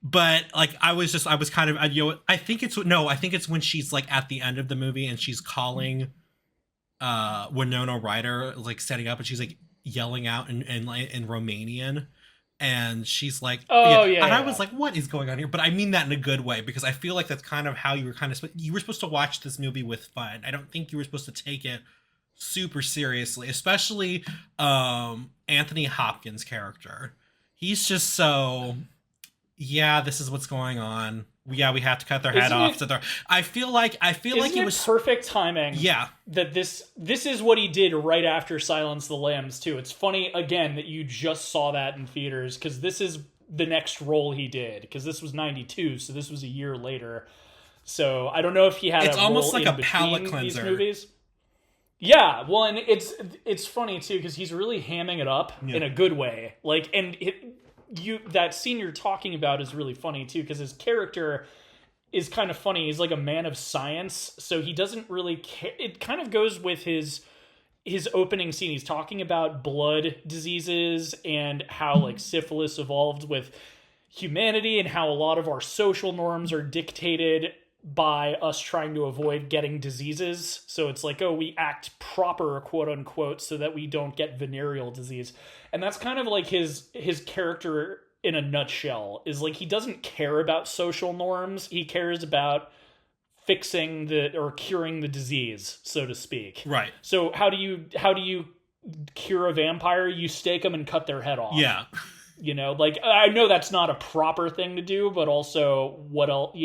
But like, I was kind of, I think it's when she's like at the end of the movie and she's calling Winona Ryder, like setting up, and she's like yelling out in Romanian. And she's like, I was like, what is going on here? But I mean that in a good way, because I feel like that's kind of how you were supposed to watch this movie with fun. I don't think you were supposed to take it super seriously, especially Anthony Hopkins' character. He's just so, this is what's going on. We have to cut their head off. I feel like it was perfect timing. Yeah, that this is what he did right after Silence of the Lambs too. It's funny again that you just saw that in theaters, because this is the next role he did. Because this was '92, so this was a year later. So I don't know if he had. It's almost like a palate cleanser. These movies. Yeah, well, and it's funny too, because he's really hamming it up in a good way. Like, and that scene you're talking about is really funny too, because his character is kind of funny. He's like a man of science, so he doesn't really care. It kind of goes with his opening scene. He's talking about blood diseases and how like syphilis evolved with humanity, and how a lot of our social norms are dictated by us trying to avoid getting diseases. So it's like, we act proper, quote unquote, so that we don't get venereal disease. And that's kind of like his character in a nutshell, is like, he doesn't care about social norms. He cares about fixing or curing the disease, so to speak. Right. So how do you cure a vampire? You stake them and cut their head off. Yeah. Like, I know that's not a proper thing to do, but also what else,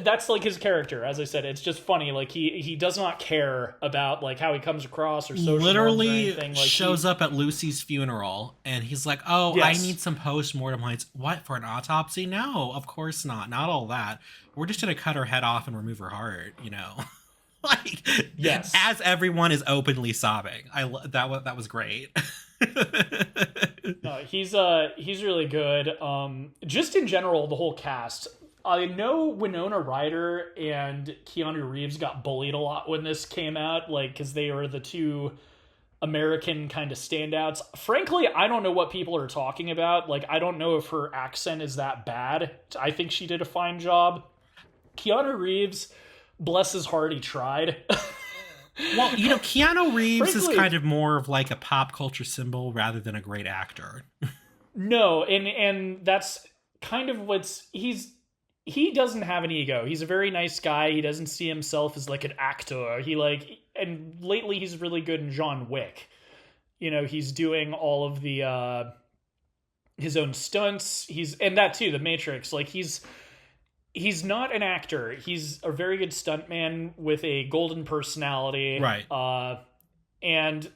that's like his character. As I said, it's just funny. Like he does not care about like how he comes across or social literally norms or anything. Like, shows up at Lucy's funeral and he's like, I need some post-mortem lights. What, for an autopsy? No, of course not all that. We're just gonna cut her head off and remove her heart, like, yes, as everyone is openly sobbing. That was great. No, he's really good. Just in general, the whole cast. I know Winona Ryder and Keanu Reeves got bullied a lot when this came out, like, because they were the two American kind of standouts. Frankly, I don't know what people are talking about. Like, I don't know if her accent is that bad. I think she did a fine job. Keanu Reeves, bless his heart, he tried. Well, Keanu Reeves is kind of more of like a pop culture symbol rather than a great actor. No, and that's kind of he doesn't have an ego. He's a very nice guy. He doesn't see himself as like an actor. And lately he's really good in John Wick. You know, he's doing all of the his own stunts. And that too, The Matrix. Like he's not an actor. He's a very good stuntman with a golden personality. Right. And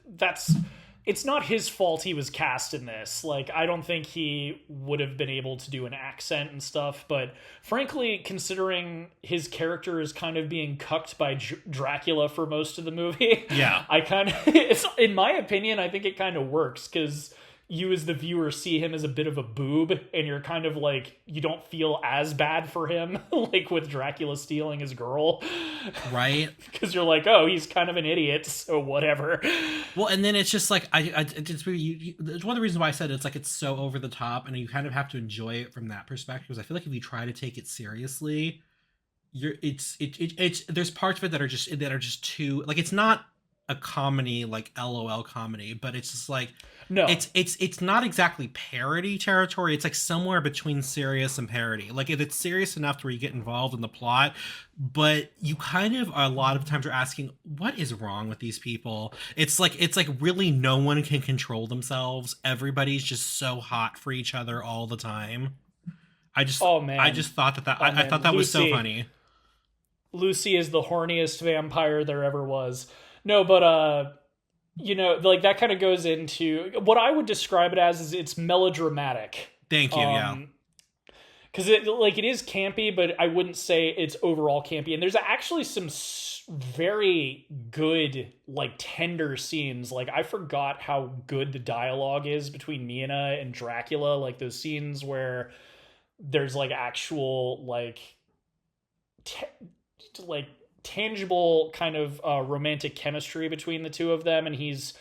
it's not his fault he was cast in this. Like, I don't think he would have been able to do an accent and stuff. But frankly, considering his character is kind of being cucked by Dracula for most of the movie, yeah, it's, in my opinion, I think it kind of works because you as the viewer see him as a bit of a boob, and you're kind of like, you don't feel as bad for him, like with Dracula stealing his girl. Right. Because you're like, oh, he's kind of an idiot, so whatever. Well, and then it's just like, it's really, it's one of the reasons why I said it's like, it's so over the top, and you kind of have to enjoy it from that perspective, because I feel like if you try to take it seriously, there's parts of it that are just too, like, it's not a comedy, like LOL comedy, but it's just like, no, it's not exactly parody territory. It's like somewhere between serious and parody. Like, if it's serious enough to where you get involved in the plot, but you kind of a lot of times are asking, what is wrong with these people? It's like really no one can control themselves. Everybody's just so hot for each other all the time. I just thought I thought that was so funny. Lucy is the horniest vampire there ever was. No, but you know, like that kind of goes into what I would describe it as is it's melodramatic. Thank you. Yeah. Because it is campy, but I wouldn't say it's overall campy. And there's actually some very good, like, tender scenes. Like, I forgot how good the dialogue is between Mina and Dracula. Like, those scenes where there's, like, actual, like tangible kind of romantic chemistry between the two of them, and he's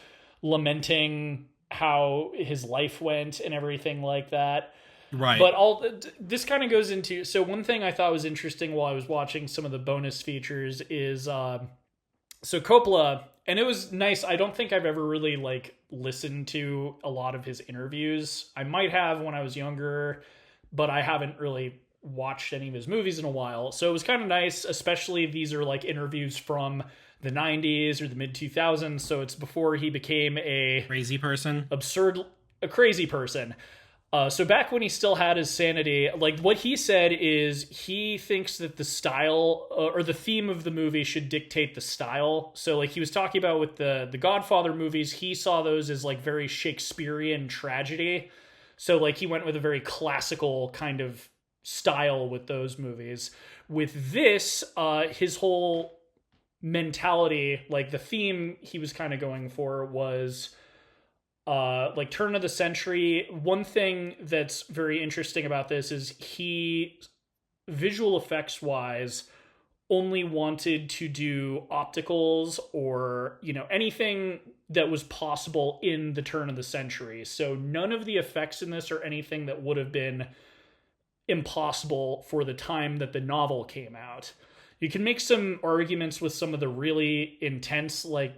lamenting how his life went and everything like that. Right. But this kind of goes into, so one thing I thought was interesting while I was watching some of the bonus features is so Coppola, and it was nice. I don't think I've ever really like listened to a lot of his interviews. I might have when I was younger, but I haven't really watched any of his movies in a while. So it was kind of nice, especially these are like interviews from the 90s or the mid 2000s. So it's before he became a crazy person. A crazy person. So back when he still had his sanity, like what he said is he thinks that the style or the theme of the movie should dictate the style. So like he was talking about with the Godfather movies, he saw those as like very Shakespearean tragedy. So like he went with a very classical kind of style with those movies. With this, his whole mentality, like the theme he was kind of going for was like turn of the century. One thing that's very interesting about this is he, visual effects wise, only wanted to do opticals or, you know, anything that was possible in the turn of the century. So none of the effects in this are anything that would have been impossible for the time that the novel came out. You can make some arguments with some of the really intense like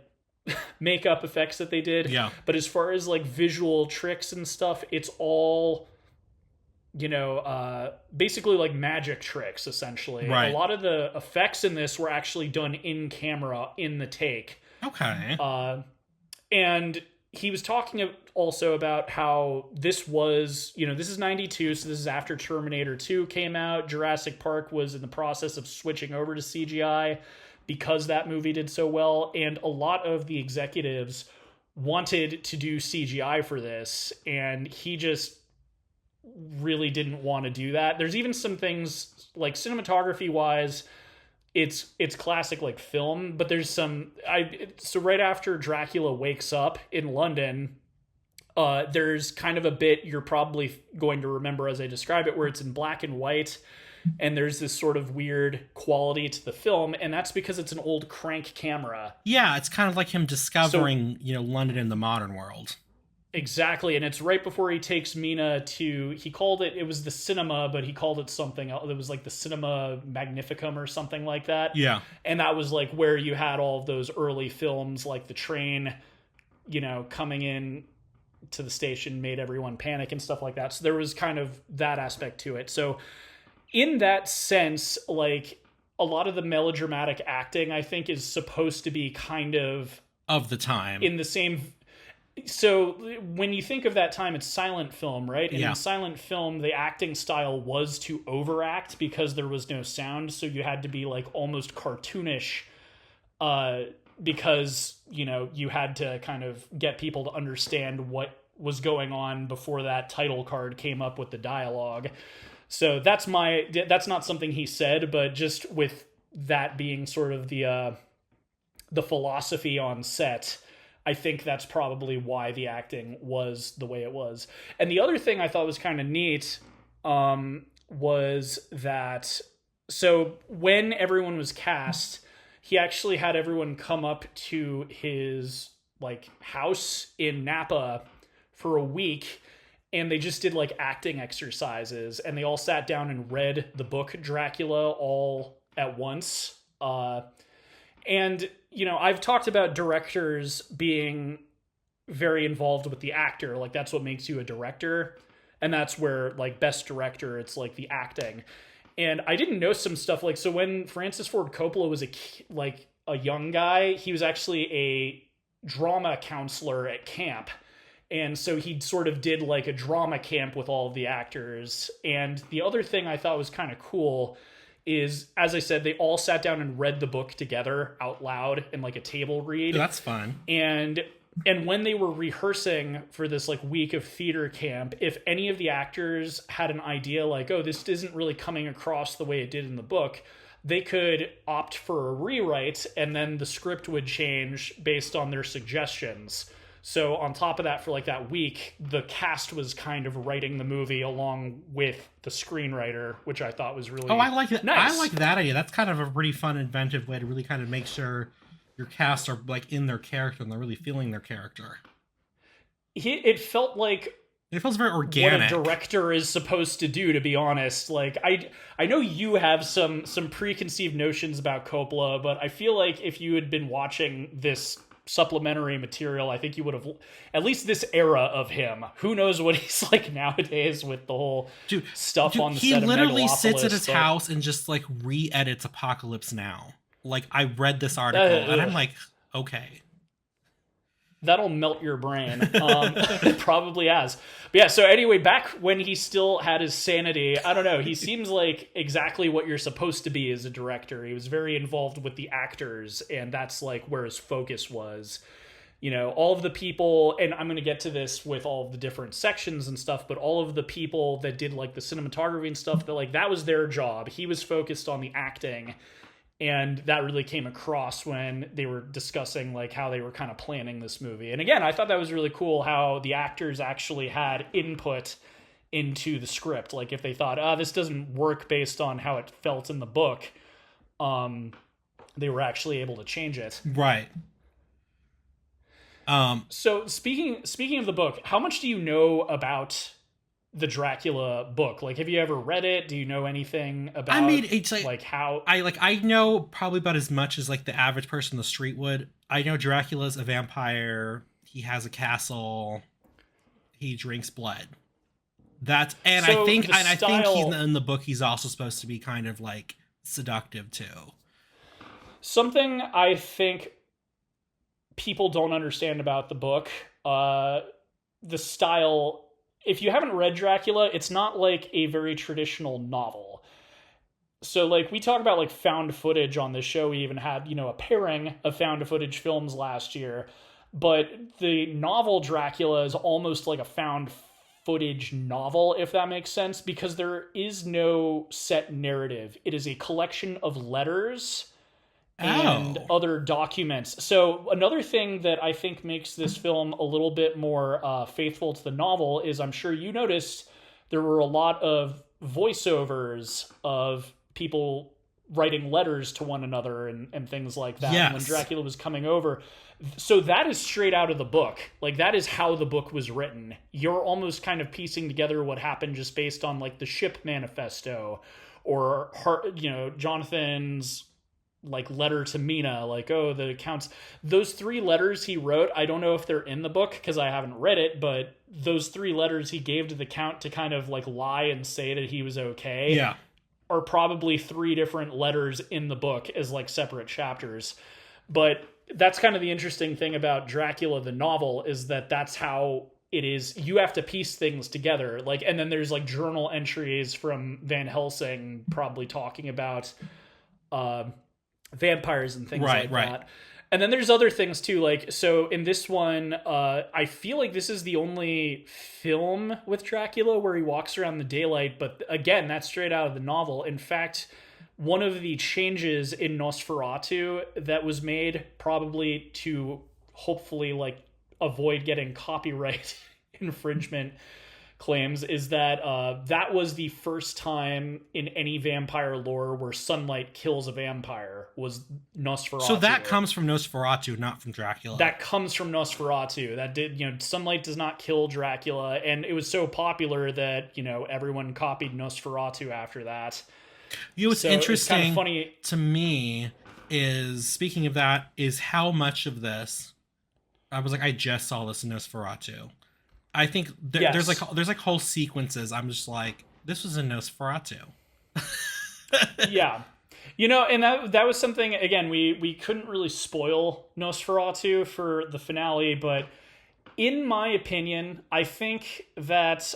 makeup effects that they did. Yeah. But as far as like visual tricks and stuff, it's all, you know, basically like magic tricks, essentially. Right. A lot of the effects in this were actually done in camera in the take. Okay. And he was talking also about how this was, you know, this is 92, so this is after Terminator 2 came out. Jurassic Park was in the process of switching over to CGI because that movie did so well. And a lot of the executives wanted to do CGI for this, and he just really didn't want to do that. There's even some things, like cinematography-wise, it's classic like film, but there's some so right after Dracula wakes up in London, there's kind of a bit you're probably going to remember as I describe it, where it's in black and white, and there's this sort of weird quality to the film, and that's because it's an old crank camera. Yeah, it's kind of like him discovering, you know, London in the modern world. Exactly, and it's right before he takes Mina to, he called it was the cinema, but he called it something else. It was like the Cinema Magnificum or something like that. Yeah. And that was like where you had all of those early films, like the train, you know, coming in to the station made everyone panic and stuff like that. So there was kind of that aspect to it. So in that sense, like a lot of the melodramatic acting, I think, is supposed to be kind of the time in the same. So when you think of that time, it's silent film, right? And in silent film, the acting style was to overact because there was no sound. So you had to be like almost cartoonish, because, you know, you had to kind of get people to understand what was going on before that title card came up with the dialogue. So that's not something he said, but just with that being sort of the philosophy on set, I think that's probably why the acting was the way it was. And the other thing I thought was kind of neat was that, so when everyone was cast, he actually had everyone come up to his like house in Napa for a week, and they just did like acting exercises, and they all sat down and read the book Dracula all at once. And, you know, I've talked about directors being very involved with the actor. Like, that's what makes you a director. And that's where, like, best director, it's like the acting. And I didn't know some stuff. Like, so when Francis Ford Coppola was a young guy, he was actually a drama counselor at camp. And so he sort of did like a drama camp with all of the actors. And the other thing I thought was kind of cool is, as I said, they all sat down and read the book together out loud in like a table read. That's fun. And when they were rehearsing for this like week of theater camp, if any of the actors had an idea like, oh, this isn't really coming across the way it did in the book, they could opt for a rewrite, and then the script would change based on their suggestions. So on top of that, for like that week, the cast was kind of writing the movie along with the screenwriter, which I thought was really I like that. Nice. I like that idea. That's kind of a pretty fun, inventive way to really kind of make sure your cast are like in their character and they're really feeling their character. It felt like it feels very organic. What a director is supposed to do, to be honest. Like I know you have some preconceived notions about Coppola, but I feel like if you had been watching this supplementary material, I think you would have, at least this era of him. Who knows what he's like nowadays with the whole stuff on the set of Megalopolis. He literally sits at his house and just like re-edits Apocalypse Now. Like, I read this article and I'm like, okay. That'll melt your brain. It probably has. But yeah, so anyway, back when he still had his sanity, I don't know, he seems like exactly what you're supposed to be as a director. He was very involved with the actors, and that's like where his focus was. You know, all of the people, and I'm going to get to this with all of the different sections and stuff, but all of the people that did like the cinematography and stuff, that was their job. He was focused on the acting. And that really came across when they were discussing like how they were kind of planning this movie. And again, I thought that was really cool how the actors actually had input into the script. Like if they thought, this doesn't work based on how it felt in the book, they were actually able to change it. Right. So speaking of the book, how much do you know about the Dracula book? Like, have you ever read it? Do you know anything about, I mean, it's like how I know probably about as much as like the average person on the street would. I know Dracula's a vampire. He has a castle. He drinks blood. I think he's in the book. He's also supposed to be kind of like seductive too. Something I think people don't understand about the book, the style. If you haven't read Dracula, it's not like a very traditional novel. So like we talk about like found footage on this show. We even had, a pairing of found footage films last year. But the novel Dracula is almost like a found footage novel, if that makes sense, because there is no set narrative. It is a collection of letters and other documents. So another thing that I think makes this film a little bit more faithful to the novel is, I'm sure you noticed, there were a lot of voiceovers of people writing letters to one another and things like that. Yes. When Dracula was coming over. So that is straight out of the book. Like, that is how the book was written. You're almost kind of piecing together what happened just based on like the ship manifesto or Jonathan's like letter to Mina, like, the accounts, those 3 letters he wrote, I don't know if they're in the book because I haven't read it, but those 3 letters he gave to the Count to kind of like lie and say that he was okay. Yeah. are probably 3 different letters in the book as like separate chapters. But that's kind of the interesting thing about Dracula the novel, is that that's how it is. You have to piece things together. Like, and then there's like journal entries from Van Helsing probably talking about vampires and things like that. And then there's other things too, like, so in this one, I feel like this is the only film with Dracula where he walks around the daylight, but again, that's straight out of the novel. In fact, one of the changes in Nosferatu that was made, probably to hopefully like avoid getting copyright infringement claims, is that that was the first time in any vampire lore where sunlight kills a vampire, was Nosferatu. So that comes from Nosferatu, not from Dracula. That comes from Nosferatu. That did, sunlight does not kill Dracula, and it was so popular that, everyone copied Nosferatu after that. What's interesting, it's kind of funny to me is, speaking of that, is how much of this, I was like, I just saw this in Nosferatu. I think there's like whole sequences. I'm just like, this was in Nosferatu. Yeah. And that was something, again, we couldn't really spoil Nosferatu for the finale, but in my opinion, I think that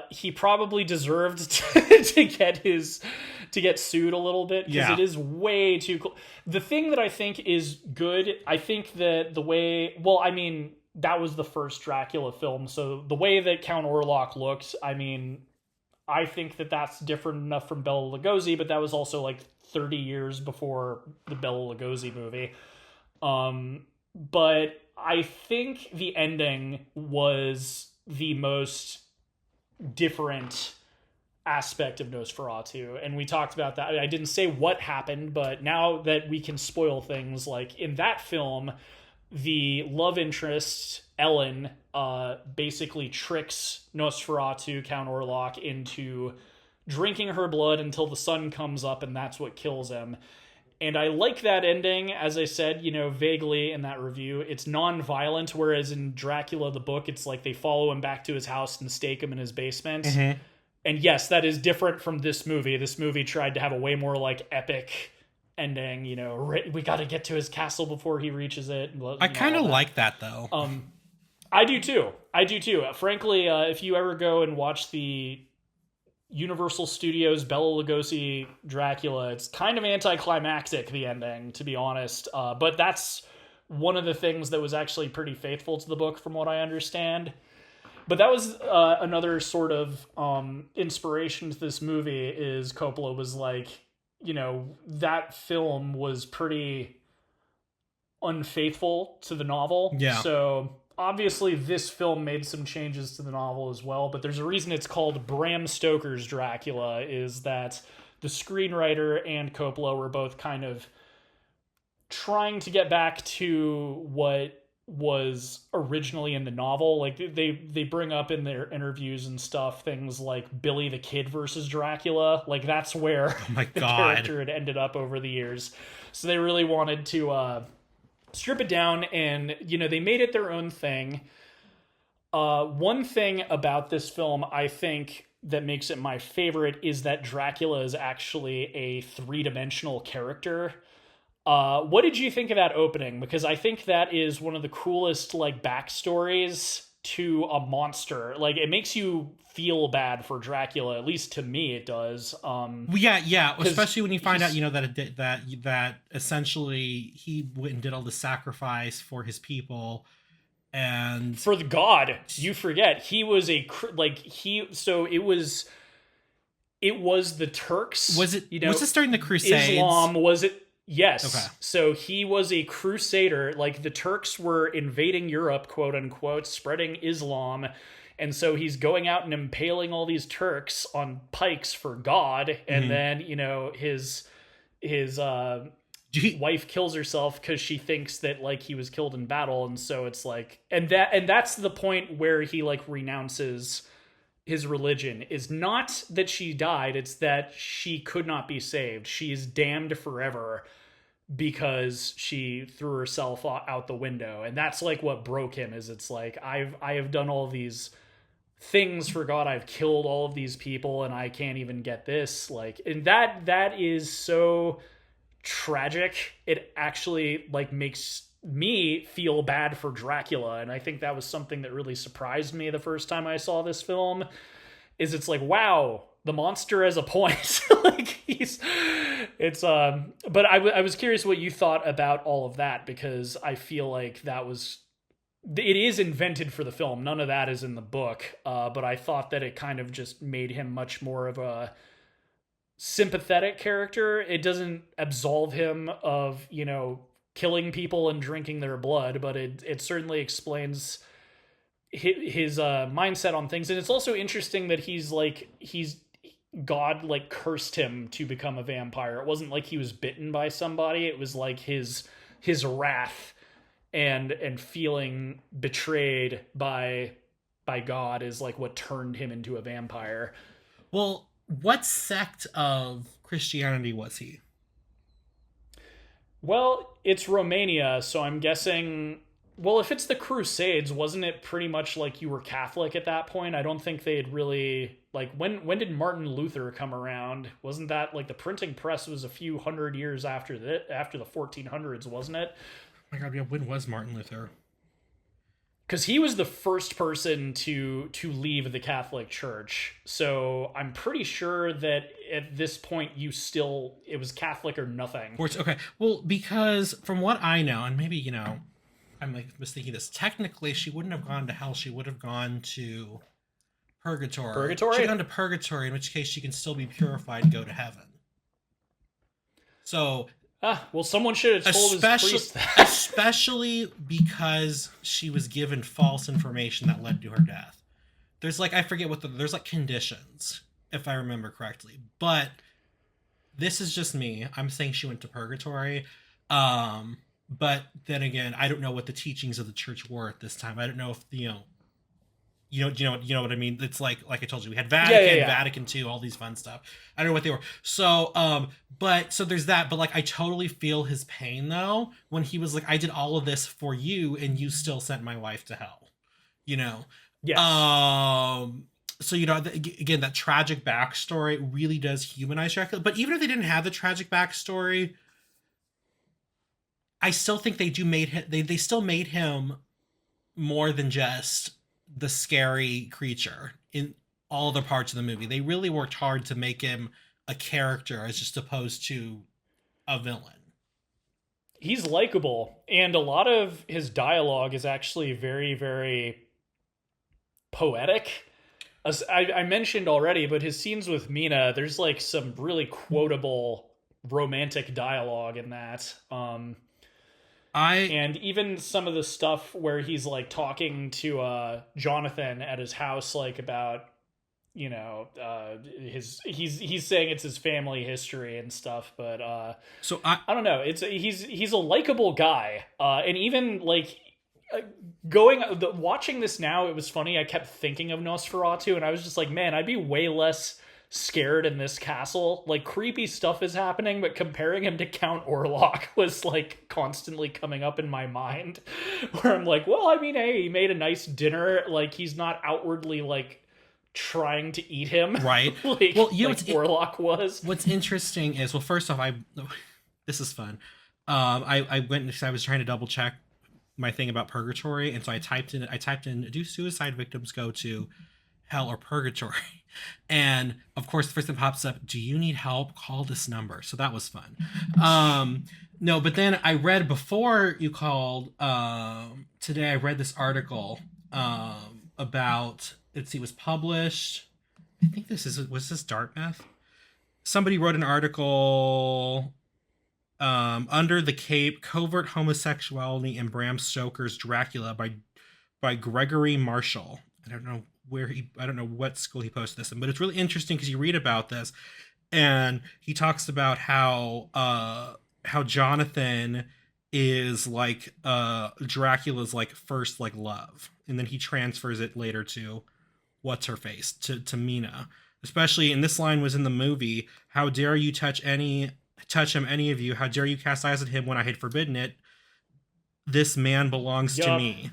he probably deserved to get sued a little bit, because it is way too cool. The thing that I think is good, I think that the way, that was the first Dracula film, so the way that Count Orlok looked, I think that that's different enough from Bela Lugosi, but that was also like 30 years before the Bela Lugosi movie. But I think the ending was the most different aspect of Nosferatu, and we talked about that. I didn't say what happened, but now that we can spoil things, like in that film, the love interest, Ellen, basically tricks Nosferatu, Count Orlok, into drinking her blood until the sun comes up, and that's what kills him. And I like that ending, as I said, vaguely in that review. It's non-violent, whereas in Dracula the book, it's like they follow him back to his house and stake him in his basement. Mm-hmm. And yes, that is different from this movie. This movie tried to have a way more like epic ending, we got to get to his castle before he reaches it. I kind of like that, though. I do too. Frankly, if you ever go and watch the Universal Studios Bela Lugosi Dracula, it's kind of anticlimactic, the ending, to be honest. But that's one of the things that was actually pretty faithful to the book, from what I understand. But that was another sort of inspiration to this movie, is Coppola was like, that film was pretty unfaithful to the novel. Yeah. So obviously this film made some changes to the novel as well, but there's a reason it's called Bram Stoker's Dracula, is that the screenwriter and Coppola were both kind of trying to get back to what was originally in the novel. Like they bring up in their interviews and stuff things like Billy the Kid versus Dracula. Like that's where the character had ended up over the years. So they really wanted to strip it down, and they made it their own thing. One thing about this film, I think, that makes it my favorite is that Dracula is actually a 3-dimensional character. What did you think of that opening? Because I think that is one of the coolest backstories to a monster. Like, it makes you feel bad for Dracula, at least to me it does. Yeah, especially when you find out, that essentially he went and did all the sacrifice for his people, and for the god. You forget he was it was the Turks. Was it? Was this during the Crusades? Islam, was it? Yes. Okay. So he was a crusader. Like, the Turks were invading Europe, quote unquote, spreading Islam. And so he's going out and impaling all these Turks on pikes for God. And then, his wife kills herself because she thinks that he was killed in battle. And so it's and that's the point where he renounces his religion. Is not that she died, it's that she could not be saved. She's damned forever because she threw herself out the window. And that's what broke him, is it's I have done all these things for God, I've killed all of these people and I can't even get this. Like, and that is so tragic. It actually like makes me feel bad for Dracula. And I think that was something that really surprised me the first time I saw this film, is it's like, wow, the monster has a point. Like but I was curious what you thought about all of that, because I feel like it is invented for the film. None of that is in the book. But I thought that it kind of just made him much more of a sympathetic character. It doesn't absolve him of, killing people and drinking their blood, but it certainly explains his mindset on things. And it's also interesting that God like cursed him to become a vampire. It wasn't like he was bitten by somebody. It was like his wrath and feeling betrayed by God is like what turned him into a vampire. Well, what sect of Christianity was he? Well, it's Romania, so I'm guessing. Well, if it's the Crusades, wasn't it pretty much like you were Catholic at that point? I don't think they had really like when did Martin Luther come around? Wasn't that like the printing press was a few hundred years after the 1400s, wasn't it? Oh my God, yeah, when was Martin Luther? Because he was the first person to leave the Catholic Church. So I'm pretty sure that at this point it was Catholic or nothing. Okay, well, because from what I know, and maybe, I'm like thinking this, technically she wouldn't have gone to hell, she would have gone to purgatory. Purgatory? She'd gone to purgatory, in which case she can still be purified and go to heaven. So... well, someone should have told his priest that. Especially because she was given false information that led to her death. There's like, I forget there's like conditions, if I remember correctly. But this is just me. I'm saying she went to purgatory. But then again, I don't know what the teachings of the church were at this time. I don't know if, you know what I mean? It's like I told you, we had Vatican, yeah. Vatican II, all these fun stuff. I don't know what they were. So, so there's that. But like, I totally feel his pain though, when he was like, I did all of this for you and you still sent my wife to hell, Yes. So, again, that tragic backstory really does humanize Dracula. But even if they didn't have the tragic backstory, I still think they still made him more than just the scary creature in all the parts of the movie. They really worked hard to make him a character as just opposed to a villain. He's likable, and a lot of his dialogue is actually very, very poetic. As I mentioned already, but his scenes with Mina, there's like some really quotable romantic dialogue in that. And even some of the stuff where he's like talking to Jonathan at his house, like about he's saying it's his family history and stuff, but so I don't know, he's a likable guy, and even like watching this now, it was funny, I kept thinking of Nosferatu and I was just like, man, I'd be way less scared in this castle. Like, creepy stuff is happening, but comparing him to Count Orlok was like constantly coming up in my mind, where I'm like, well, I mean, hey, he made a nice dinner, like he's not outwardly like trying to eat him, right? like, well, Orlok was. What's interesting is, well, first off, this is fun. I went because I was trying to double check my thing about purgatory, and so I typed in do suicide victims go to hell or purgatory? And of course, the first thing pops up, do you need help? Call this number. So that was fun. No, but then I read before you called today, I read this article about, let's see, it was published. I think was this Dartmouth? Somebody wrote an article Under the Cape, Covert Homosexuality in Bram Stoker's Dracula by Gregory Marshall. I don't know what school he posted this in, but it's really interesting because you read about this and he talks about how Jonathan is like Dracula's like first like love, and then he transfers it later to what's her face, to Mina. Especially, and this line was in the movie, how dare you touch him, any of you, how dare you cast eyes at him when I had forbidden it, this man belongs to me.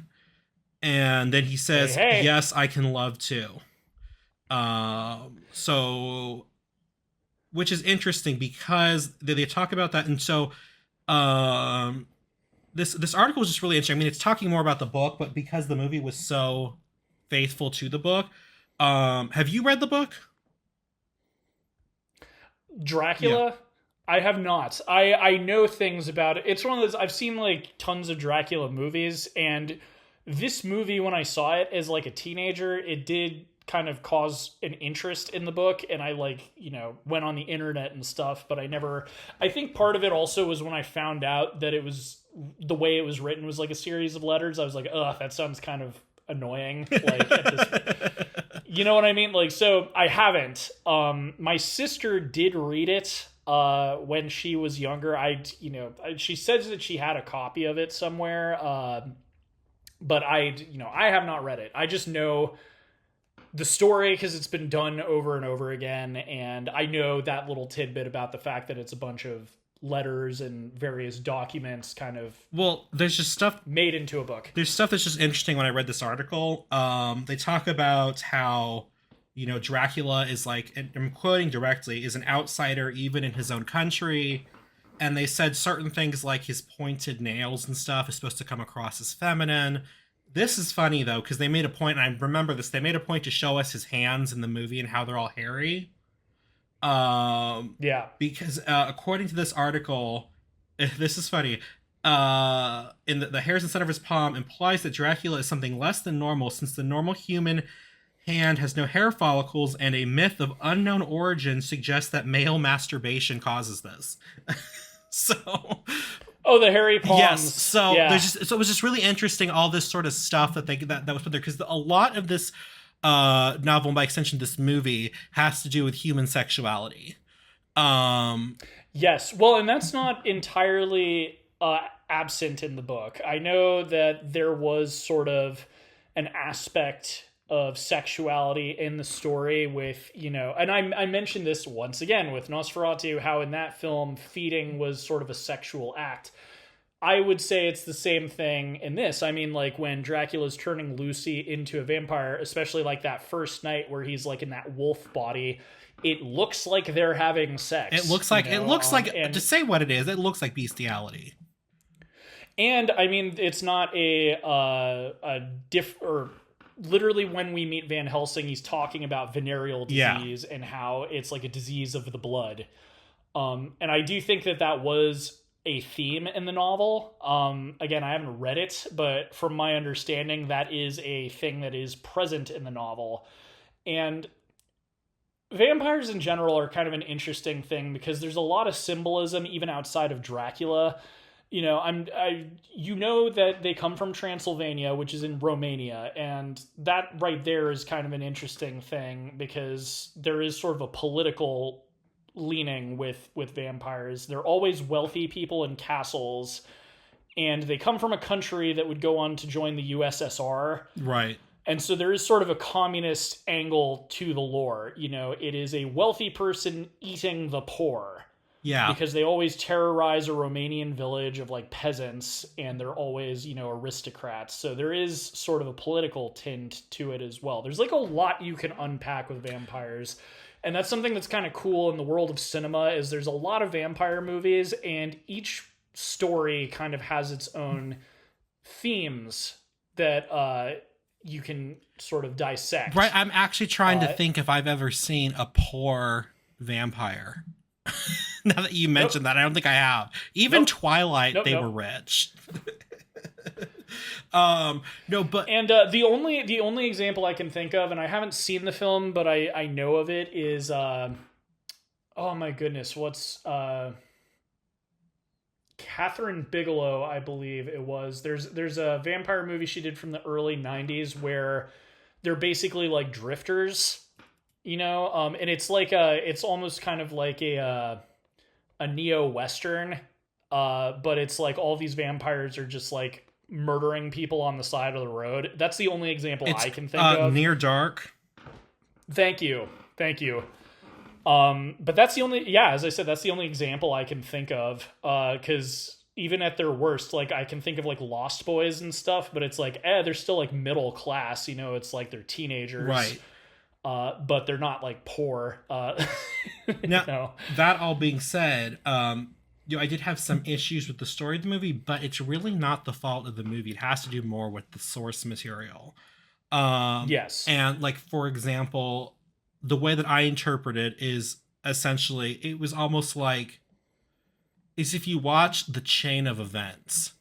And then he says, hey. Yes, I can love too. So which is interesting because they talk about that, and so um, this article is just really interesting. I mean, it's talking more about the book, but because the movie was so faithful to the book, have you read the book? Yeah. Dracula? I have not. I know things about it. It's one of those, I've seen like tons of Dracula movies, and this movie, when I saw it as like a teenager, it did kind of cause an interest in the book, and I like, went on the internet and stuff, but I think part of it also was when I found out that it was the way it was written was like a series of letters. I was like, ugh, that sounds kind of annoying. Like at this, you know what I mean? Like, so I haven't. My sister did read it when she was younger. She says that she had a copy of it somewhere. But I have not read it. I just know the story because it's been done over and over again, and I know that little tidbit about the fact that it's a bunch of letters and various documents kind of there's just stuff made into a book. There's stuff that's just interesting when I read this article. They talk about how Dracula is like, and I'm quoting directly, is an outsider even in his own country. And they said certain things like his pointed nails and stuff is supposed to come across as feminine. This is funny, though, because they made a point, and I remember this, they made a point to show us his hands in the movie and how they're all hairy. Yeah. Because according to this article, this is funny, in the hairs in the center of his palm implies that Dracula is something less than normal, since the normal human hand has no hair follicles, and a myth of unknown origin suggests that male masturbation causes this. So, the hairy palms. yes. So yeah. so it was just really interesting, all this sort of stuff that was put there, because a lot of this novel, and by extension this movie, has to do with human sexuality. Yes. Well, and that's not entirely absent in the book. I know that there was sort of an aspect of sexuality in the story with, and I mentioned this once again with Nosferatu, how in that film feeding was sort of a sexual act. I would say it's the same thing in this. I mean, like when Dracula's turning Lucy into a vampire, especially like that first night where he's like in that wolf body, it looks like they're having sex. It looks like to say what it is, it looks like bestiality. And I mean, it's not literally when we meet Van Helsing, he's talking about venereal disease and how it's like a disease of the blood. And I do think that was a theme in the novel. Again, I haven't read it, but from my understanding, that is a thing that is present in the novel. And vampires in general are kind of an interesting thing because there's a lot of symbolism even outside of Dracula. That they come from Transylvania, which is in Romania, and that right there is kind of an interesting thing because there is sort of a political leaning with vampires. They're always wealthy people in castles, and they come from a country that would go on to join the USSR. Right. And so there is sort of a communist angle to the lore. It is a wealthy person eating the poor. Yeah. Because they always terrorize a Romanian village of like peasants, and they're always, aristocrats. So there is sort of a political tint to it as well. There's like a lot you can unpack with vampires. And that's something that's kind of cool in the world of cinema is there's a lot of vampire movies, and each story kind of has its own themes that you can sort of dissect. Right. I'm actually trying to think if I've ever seen a poor vampire. Now that you mentioned that, I don't think I have. Even Twilight, they were rich. No, but and the only example I can think of, and I haven't seen the film, but I know of it, is oh my goodness, what's Catherine Bigelow, I believe it was. There's a vampire movie she did from the early 90s where they're basically like drifters. And it's like it's almost kind of like a neo-Western, but it's like all these vampires are just like murdering people on the side of the road. That's the only example I can think of. Near Dark. Thank you. But that's the only, as I said, that's the only example I can think of, because even at their worst, like I can think of like Lost Boys and stuff, but it's like, they're still like middle class, it's like they're teenagers. Right. but they're not like poor. Now, no. that all being said, I did have some issues with the story of the movie, but it's really not the fault of the movie. It has to do more with the source material. Yes. And like, for example, the way that I interpret it is essentially, it was almost like, is if you watch the chain of events,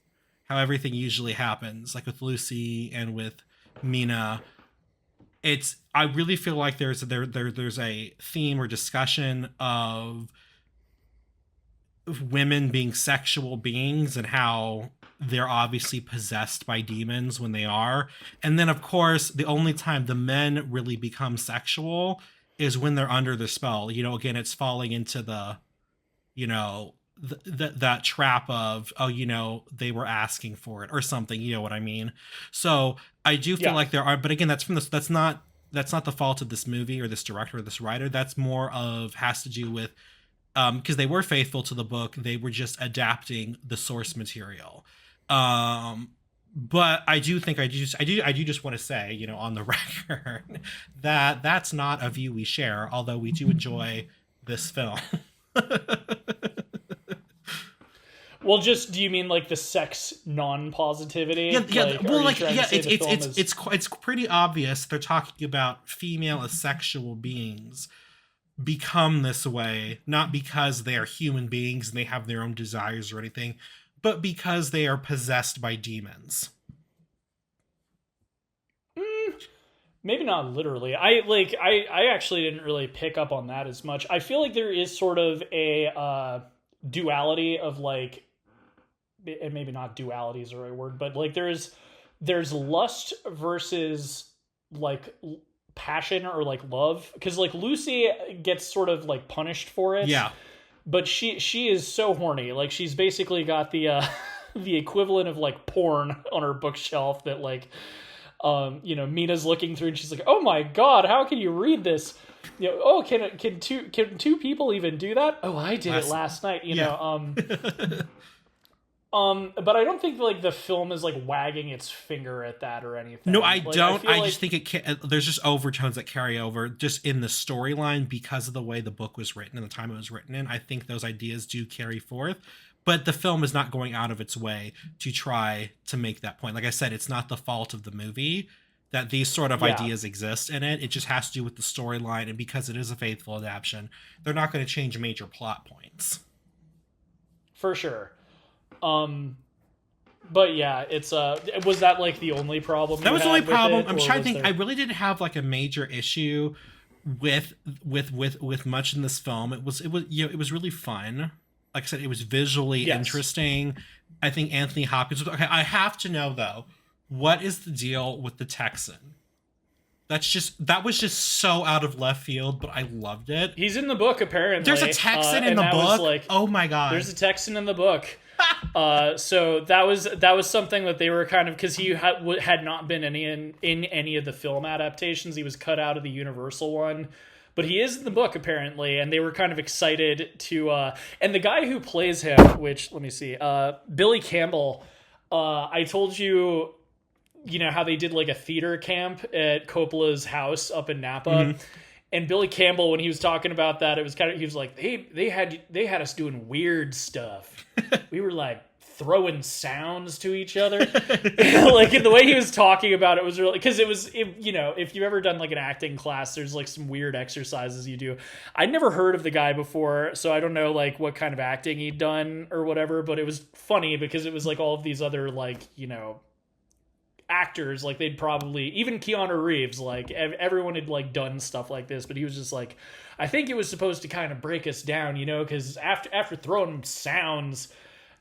how everything usually happens, like with Lucy and with Mina, I really feel like there's a theme or discussion of women being sexual beings and how they're obviously possessed by demons when they are. And then, of course, the only time the men really become sexual is when they're under the spell. Again, it's falling into the, that trap of, they were asking for it or something, you know what I mean? So I do feel like there are, but again, that's not the fault of this movie or this director or this writer. That's more of, has to do with, because they were faithful to the book, they were just adapting the source material. But I do just want to say, on the record, that that's not a view we share, although we do enjoy this film. Well, just, do you mean like the sex non-positivity? It's pretty obvious they're talking about female as sexual beings become this way, not because they are human beings and they have their own desires or anything, but because they are possessed by demons. Maybe not literally. I actually didn't really pick up on that as much. I feel like there is sort of a duality of like, and maybe not duality is the right word, but like there's lust versus like passion or like love, because like Lucy gets sort of like punished for it, but she is so horny, like she's basically got the the equivalent of like porn on her bookshelf that like Mina's looking through and she's like, oh my god, how can you read this? Can two people even do that? Oh, I did it last night, but I don't think like the film is like wagging its finger at that or anything. No, I don't. I just think there's just overtones that carry over just in the storyline because of the way the book was written and the time it was written in. I think those ideas do carry forth, but the film is not going out of its way to try to make that point. Like I said, it's not the fault of the movie that these sort of ideas exist in it. It just has to do with the storyline, and because it is a faithful adaptation, they're not going to change major plot points. For sure. But yeah, it's was that like the only problem? That was the only problem. I'm trying to think. I really didn't have like a major issue with much in this film. It was it was really fun. Like I said, it was visually interesting. I think Anthony Hopkins was okay. I have to know though, what is the deal with the Texan? That was just so out of left field, but I loved it. He's in the book apparently. There's a Texan in the book. Oh my god. There's a Texan in the book. So that was something that they were kind of, because he had not been in any of the film adaptations. He was cut out of the Universal one, but he is in the book apparently, and they were kind of excited to. And the guy who plays him, which let me see, Billy Campbell. I told you, how they did like a theater camp at Coppola's house up in Napa. Mm-hmm. And Billy Campbell, when he was talking about that, it was kind of, he was like, they had us doing weird stuff. We were like throwing sounds to each other. Like in the way he was talking about it was really, because if you've ever done like an acting class, there's like some weird exercises you do. I'd never heard of the guy before, so I don't know like what kind of acting he'd done or whatever, but it was funny because it was like all of these other like, actors, like they'd probably, even Keanu Reeves, like everyone had like done stuff like this, but he was just like, I think it was supposed to kind of break us down, because after throwing sounds,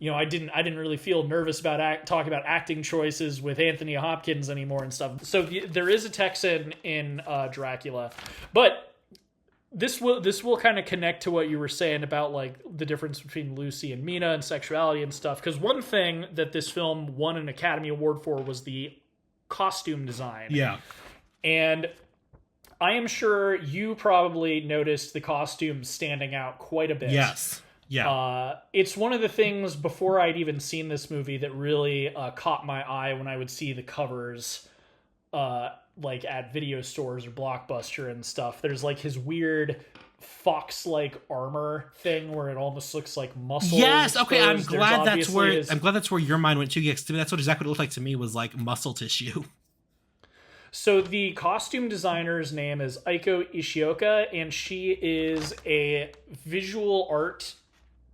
I didn't really feel nervous about talking about acting choices with Anthony Hopkins anymore and stuff. So there is a Texan in Dracula, but this will kind of connect to what you were saying about like the difference between Lucy and Mina and sexuality and stuff. Because one thing that this film won an Academy Award for was the costume design. Yeah. And I am sure you probably noticed the costumes standing out quite a bit. Yes. Yeah. It's one of the things before I'd even seen this movie that really caught my eye when I would see the covers like at video stores or Blockbuster and stuff. There's like his weird fox-like armor thing where it almost looks like muscles. Yes, okay, I'm exposed. glad that's where your mind went to. Yes, that's what exactly what it looked like to me, was like muscle tissue. So the costume designer's name is Aiko Ishioka, and she is a visual art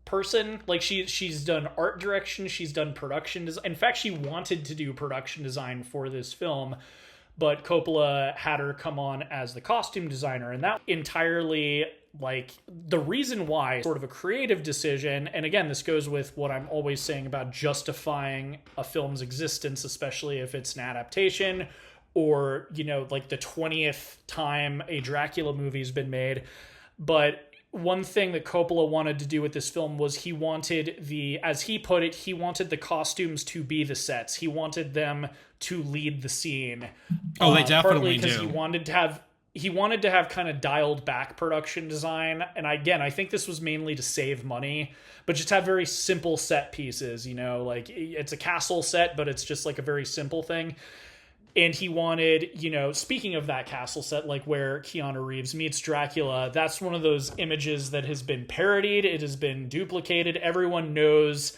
person. Like she's done art direction, she's done production design. In fact, she wanted to do production design for this film, but Coppola had her come on as the costume designer, and that entirely, like, the reason why, sort of a creative decision. And again, this goes with what I'm always saying about justifying a film's existence, especially if it's an adaptation or, you know, like the 20th time a Dracula movie's been made. But one thing that Coppola wanted to do with this film was he wanted as he put it, he wanted the costumes to be the sets. He wanted them to lead the scene. Oh, they definitely because do. He wanted to have kind of dialed back production design. And again, I think this was mainly to save money, but just have very simple set pieces, you know, like it's a castle set, but it's just like a very simple thing. And he wanted, you know, speaking of that castle set, like where Keanu Reeves meets Dracula, that's one of those images that has been parodied. It has been duplicated. Everyone knows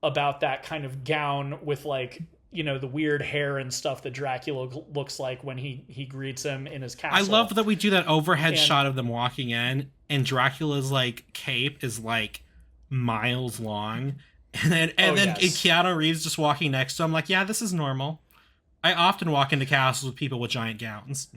about that kind of gown with, like, you know, the weird hair and stuff that Dracula looks like when he greets him in his castle. I love that we do that overhead shot of them walking in, and Dracula's, like, cape is, like, miles long. And then Keanu Reeves just walking next to him, like, yeah, this is normal. I often walk into castles with people with giant gowns.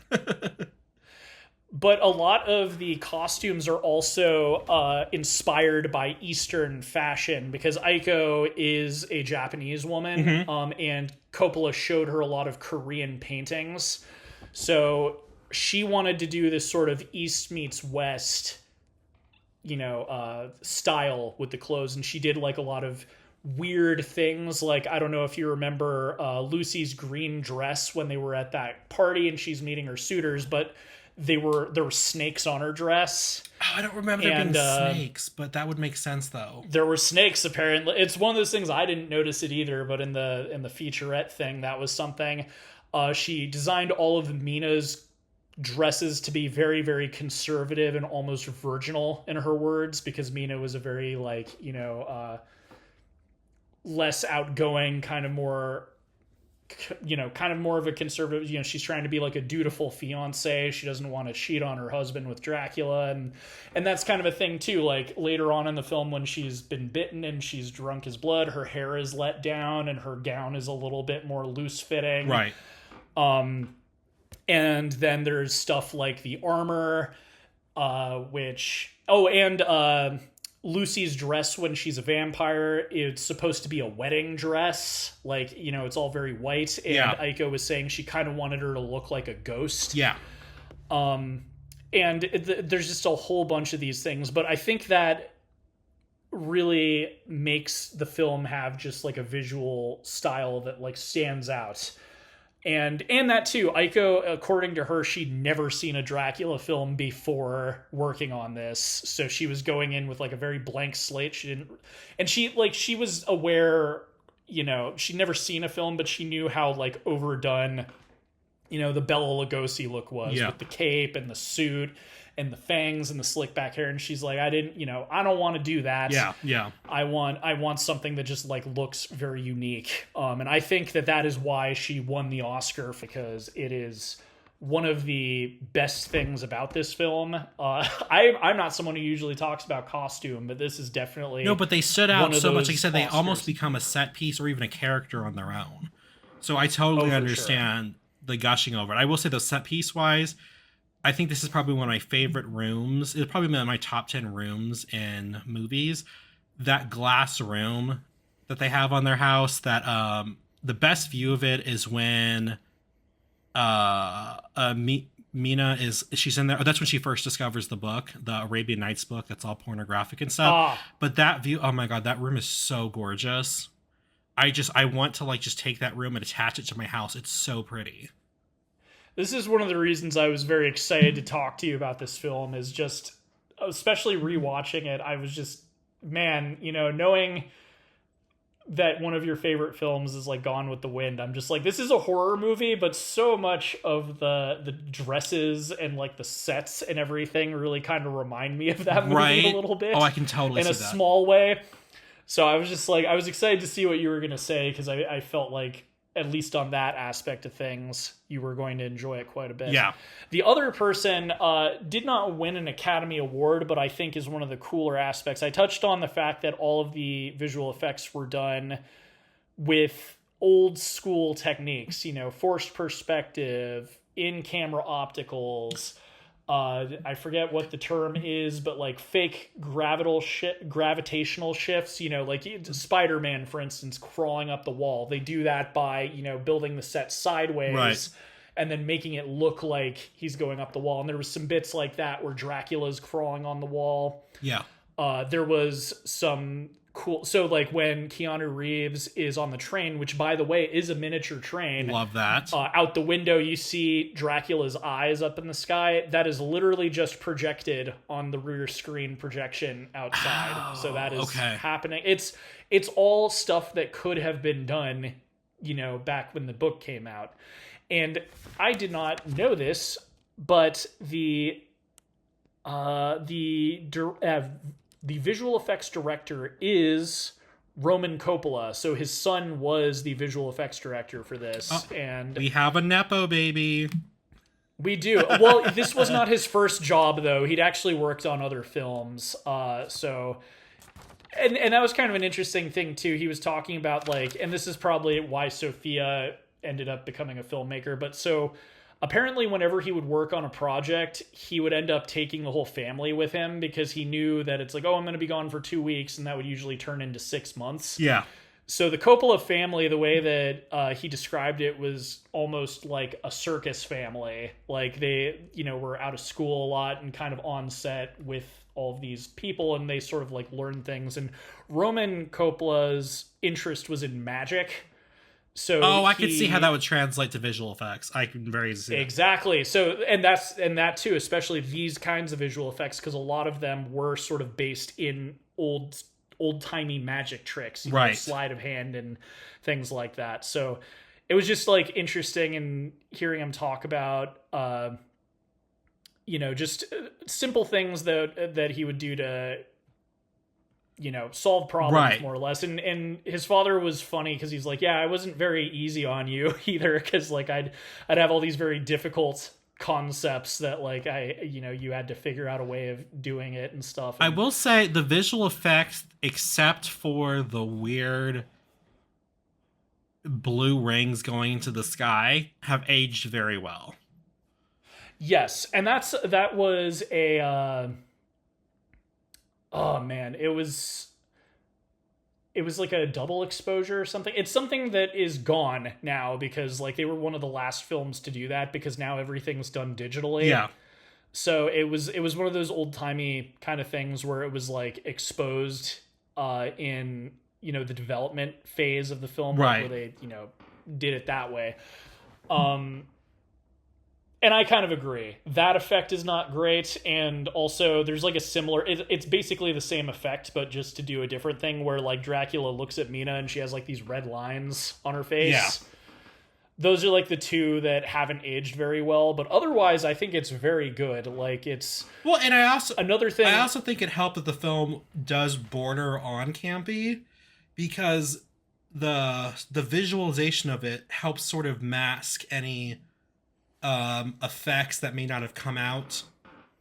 But a lot of the costumes are also inspired by Eastern fashion, because Aiko is a Japanese woman, and Coppola showed her a lot of Korean paintings. So she wanted to do this sort of East meets West, you know, style with the clothes, and she did like a lot of weird things. Like, I don't know if you remember Lucy's green dress when they were at that party and she's meeting her suitors, but there were snakes on her dress. Oh, I don't remember there being snakes, but that would make sense though. There were snakes, apparently. It's one of those things, I didn't notice it either, but in the featurette thing, that was something. She designed all of Mina's dresses to be very, very conservative and almost virginal, in her words, because Mina was a very, like, you know, less outgoing, kind of more of a conservative, you know, she's trying to be like a dutiful fiance. She doesn't want to cheat on her husband with Dracula. And that's kind of a thing too. Like later on in the film, when she's been bitten and she's drunk his blood, her hair is let down and her gown is a little bit more loose fitting. Right. And then there's stuff like the armor, Lucy's dress when she's a vampire, it's supposed to be a wedding dress. Like, you know, it's all very white. And Aiko was saying she kind of wanted her to look like a ghost. Yeah. There's just a whole bunch of these things. But I think that really makes the film have just like a visual style that like stands out. And that too, Aiko, according to her, she'd never seen a Dracula film before working on this. So she was going in with like a very blank slate. She was aware, you know, she'd never seen a film, but she knew how like overdone, you know, the Bela Lugosi look was with the cape and the suit and the fangs and the slick back hair. And she's like, I don't want to do that. Yeah. I want something that just like looks very unique. And I think that is why she won the Oscar, because it is one of the best things about this film. I'm not someone who usually talks about costume, but this is definitely no, but they stood out so much. Like I said, they Oscars. almost become a set piece or even a character on their own. So I totally understand the gushing over it. I will say, though, set piece wise, I think this is probably one of my favorite rooms. It's probably one of my top 10 rooms in movies. That glass room that they have on their house, that the best view of it is when Mina she's in there. Oh, that's when she first discovers the book, the Arabian Nights book that's all pornographic and stuff. But that view, oh my God, that room is so gorgeous. I want to like just take that room and attach it to my house. It's so pretty. This is one of the reasons I was very excited to talk to you about this film, is just, especially rewatching it, I was just, man, you know, knowing that one of your favorite films is like Gone with the Wind. I'm just like, this is a horror movie, but so much of the dresses and like the sets and everything really kind of remind me of that movie a little bit. Oh, I can totally see in that. a small way. So I was just like, I was excited to see what you were going to say, because I felt like, at least on that aspect of things, you were going to enjoy it quite a bit. Yeah. The other person did not win an Academy Award, but I think is one of the cooler aspects. I touched on the fact that all of the visual effects were done with old school techniques, forced perspective, in-camera opticals. I forget what the term is, but like fake gravitational shifts, like Spider-Man, for instance, crawling up the wall. They do that by, building the set sideways, right, and then making it look like he's going up the wall. And there was some bits like that where Dracula's crawling on the wall. Yeah. There was some cool, so like when Keanu Reeves is on the train, which by the way is a miniature train, love that, out the window you see Dracula's eyes up in the sky. That is literally just projected on the rear screen projection outside. So that is happening. It's all stuff that could have been done, back when the book came out. And I did not know this, but the visual effects director is Roman Coppola. So his son was the visual effects director for this. And we have a Nepo baby. We do. Well, this was not his first job, though. He'd actually worked on other films. And that was kind of an interesting thing, too. He was talking about, like, and this is probably why Sophia ended up becoming a filmmaker. But so apparently whenever he would work on a project, he would end up taking the whole family with him, because he knew that it's like, I'm going to be gone for 2 weeks, and that would usually turn into 6 months. Yeah. So the Coppola family, the way that he described it, was almost like a circus family. Like they, were out of school a lot and kind of on set with all of these people, and they sort of like learn things. And Roman Coppola's interest was in magic. So I could see how that would translate to visual effects. I can very easily see that. Exactly. So, and that too, especially these kinds of visual effects, because a lot of them were sort of based in old-timey magic tricks, right, sleight of hand and things like that. So it was just like interesting, and hearing him talk about, just simple things that he would do to, solve problems, right, more or less. And his father was funny, because he's like, I wasn't very easy on you either, because like I'd have all these very difficult concepts that like you had to figure out a way of doing it and stuff. And I will say the visual effects, except for the weird blue rings going into the sky, have aged very well. Yes, and that was a oh man, it was like a double exposure or something. It's something that is gone now, because like they were one of the last films to do that, because now everything's done digitally. Yeah. So it was one of those old-timey kind of things where it was like exposed in, the development phase of the film, right, where they, did it that way. And I kind of agree. That effect is not great, and also there's like a similar... It's basically the same effect, but just to do a different thing, where like Dracula looks at Mina and she has like these red lines on her face. Yeah. Those are like the two that haven't aged very well, but otherwise I think it's very good. Like it's... Well, and another thing... I also think it helped that the film does border on campy, because the visualization of it helps sort of mask any effects that may not have come out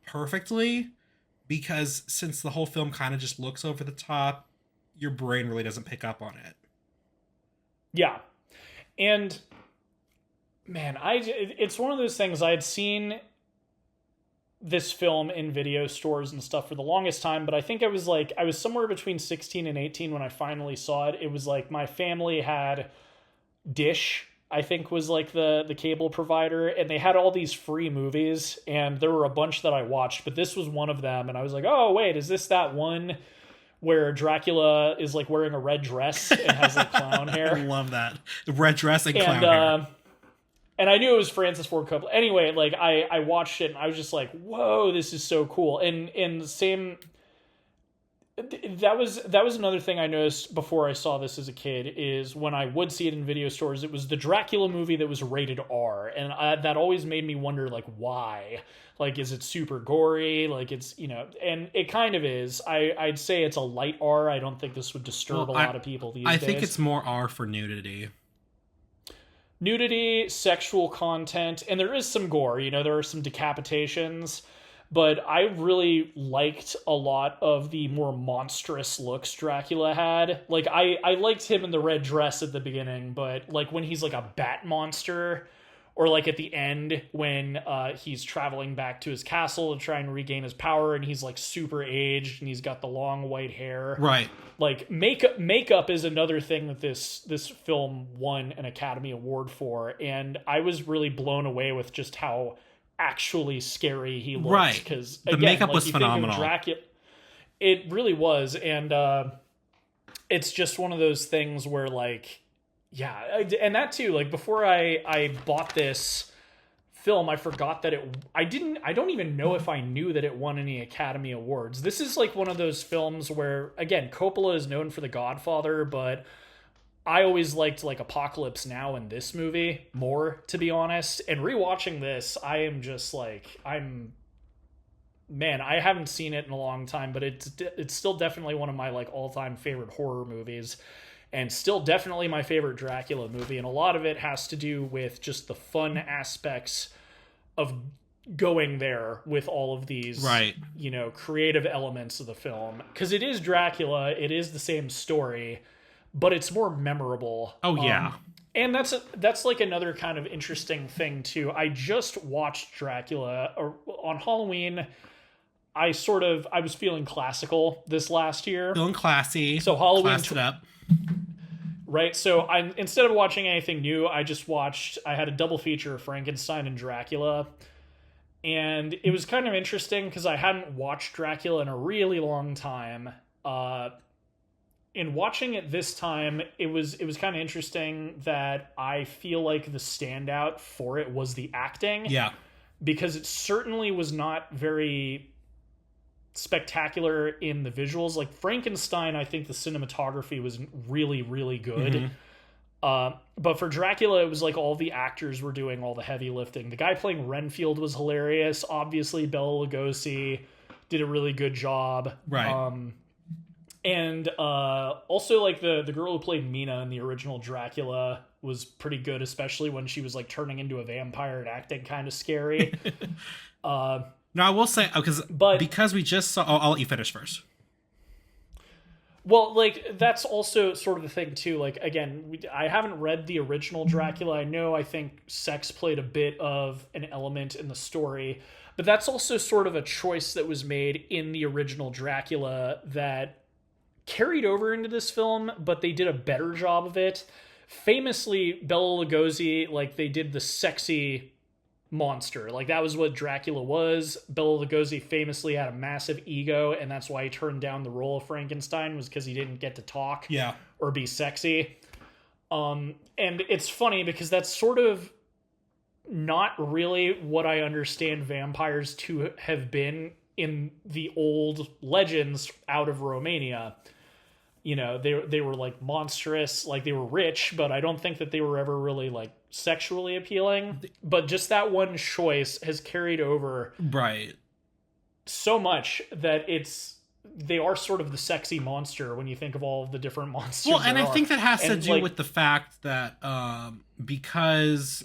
perfectly, because since the whole film kind of just looks over the top, your brain really doesn't pick up on it. Yeah. And man, it's one of those things. I had seen this film in video stores and stuff for the longest time, but I think I was somewhere between 16 and 18 when I finally saw it. It was like my family had Dish, I think, was like the cable provider, and they had all these free movies, and there were a bunch that I watched, but this was one of them, and I was like, oh wait, is this that one where Dracula is like wearing a red dress and has like clown hair? I love that. The red dress and clown hair. And I knew it was Francis Ford Coppola. Anyway, like I watched it and I was just like, whoa, this is so cool. And the same, That was another thing I noticed before I saw this as a kid, is when I would see it in video stores, it was the Dracula movie that was rated R, and that always made me wonder, like, why? Like, is it super gory? Like, it's, and it kind of is. I'd say it's a light R. I don't think this would disturb a lot of people these days. I think it's more R for nudity. Nudity, sexual content, and there is some gore. There are some decapitations. But I really liked a lot of the more monstrous looks Dracula had. Like, I liked him in the red dress at the beginning, but, like, when he's, like, a bat monster, or, like, at the end when he's traveling back to his castle to try and regain his power, and he's, like, super aged, and he's got the long white hair. Right. Like, makeup is another thing that this film won an Academy Award for, and I was really blown away with just how actually scary he looked. Right, because the makeup was phenomenal. Dracula, it really was, and it's just one of those things where, like, yeah, and that too, like, before I bought this film, I forgot that I don't even know if I knew that it won any Academy Awards. This is like one of those films where, again, Coppola is known for The Godfather, but I always liked, like, Apocalypse Now and this movie more, to be honest. And rewatching this, I am just like, man, I haven't seen it in a long time, but it's still definitely one of my, like, all-time favorite horror movies, and still definitely my favorite Dracula movie. And a lot of it has to do with just the fun aspects of going there with all of these, right, creative elements of the film. Because it is Dracula, it is the same story, but it's more memorable. Oh, yeah. And that's like another kind of interesting thing, too. I just watched Dracula on Halloween. I was feeling classical this last year. Feeling classy. So Halloween. Classed it up. Right. So instead of watching anything new, I had a double feature of Frankenstein and Dracula. And it was kind of interesting because I hadn't watched Dracula in a really long time. In watching it this time, it was kind of interesting that I feel like the standout for it was the acting. Yeah. Because it certainly was not very spectacular in the visuals. Like Frankenstein, I think the cinematography was really, really good. Mm-hmm. But for Dracula, it was like all the actors were doing all the heavy lifting. The guy playing Renfield was hilarious. Obviously, Bela Lugosi did a really good job. Right. And also, like, the girl who played Mina in the original Dracula was pretty good, especially when she was, like, turning into a vampire and acting kind of scary. No, I will say, because we just saw... I'll let you finish first. Well, like, that's also sort of the thing, too. Like, again, I haven't read the original Dracula. I think sex played a bit of an element in the story. But that's also sort of a choice that was made in the original Dracula that carried over into this film, but they did a better job of it. Famously, Bela Lugosi, like, they did the sexy monster. Like, that was what Dracula was. Bela Lugosi famously had a massive ego, and that's why he turned down the role of Frankenstein, was because he didn't get to talk or be sexy. And it's funny because that's sort of not really what I understand vampires to have been in the old legends out of Romania. They were like monstrous, like they were rich, but I don't think that they were ever really like sexually appealing. But just that one choice has carried over so much that they are sort of the sexy monster when you think of all of the different monsters. Well, and I think that has to do with the fact that because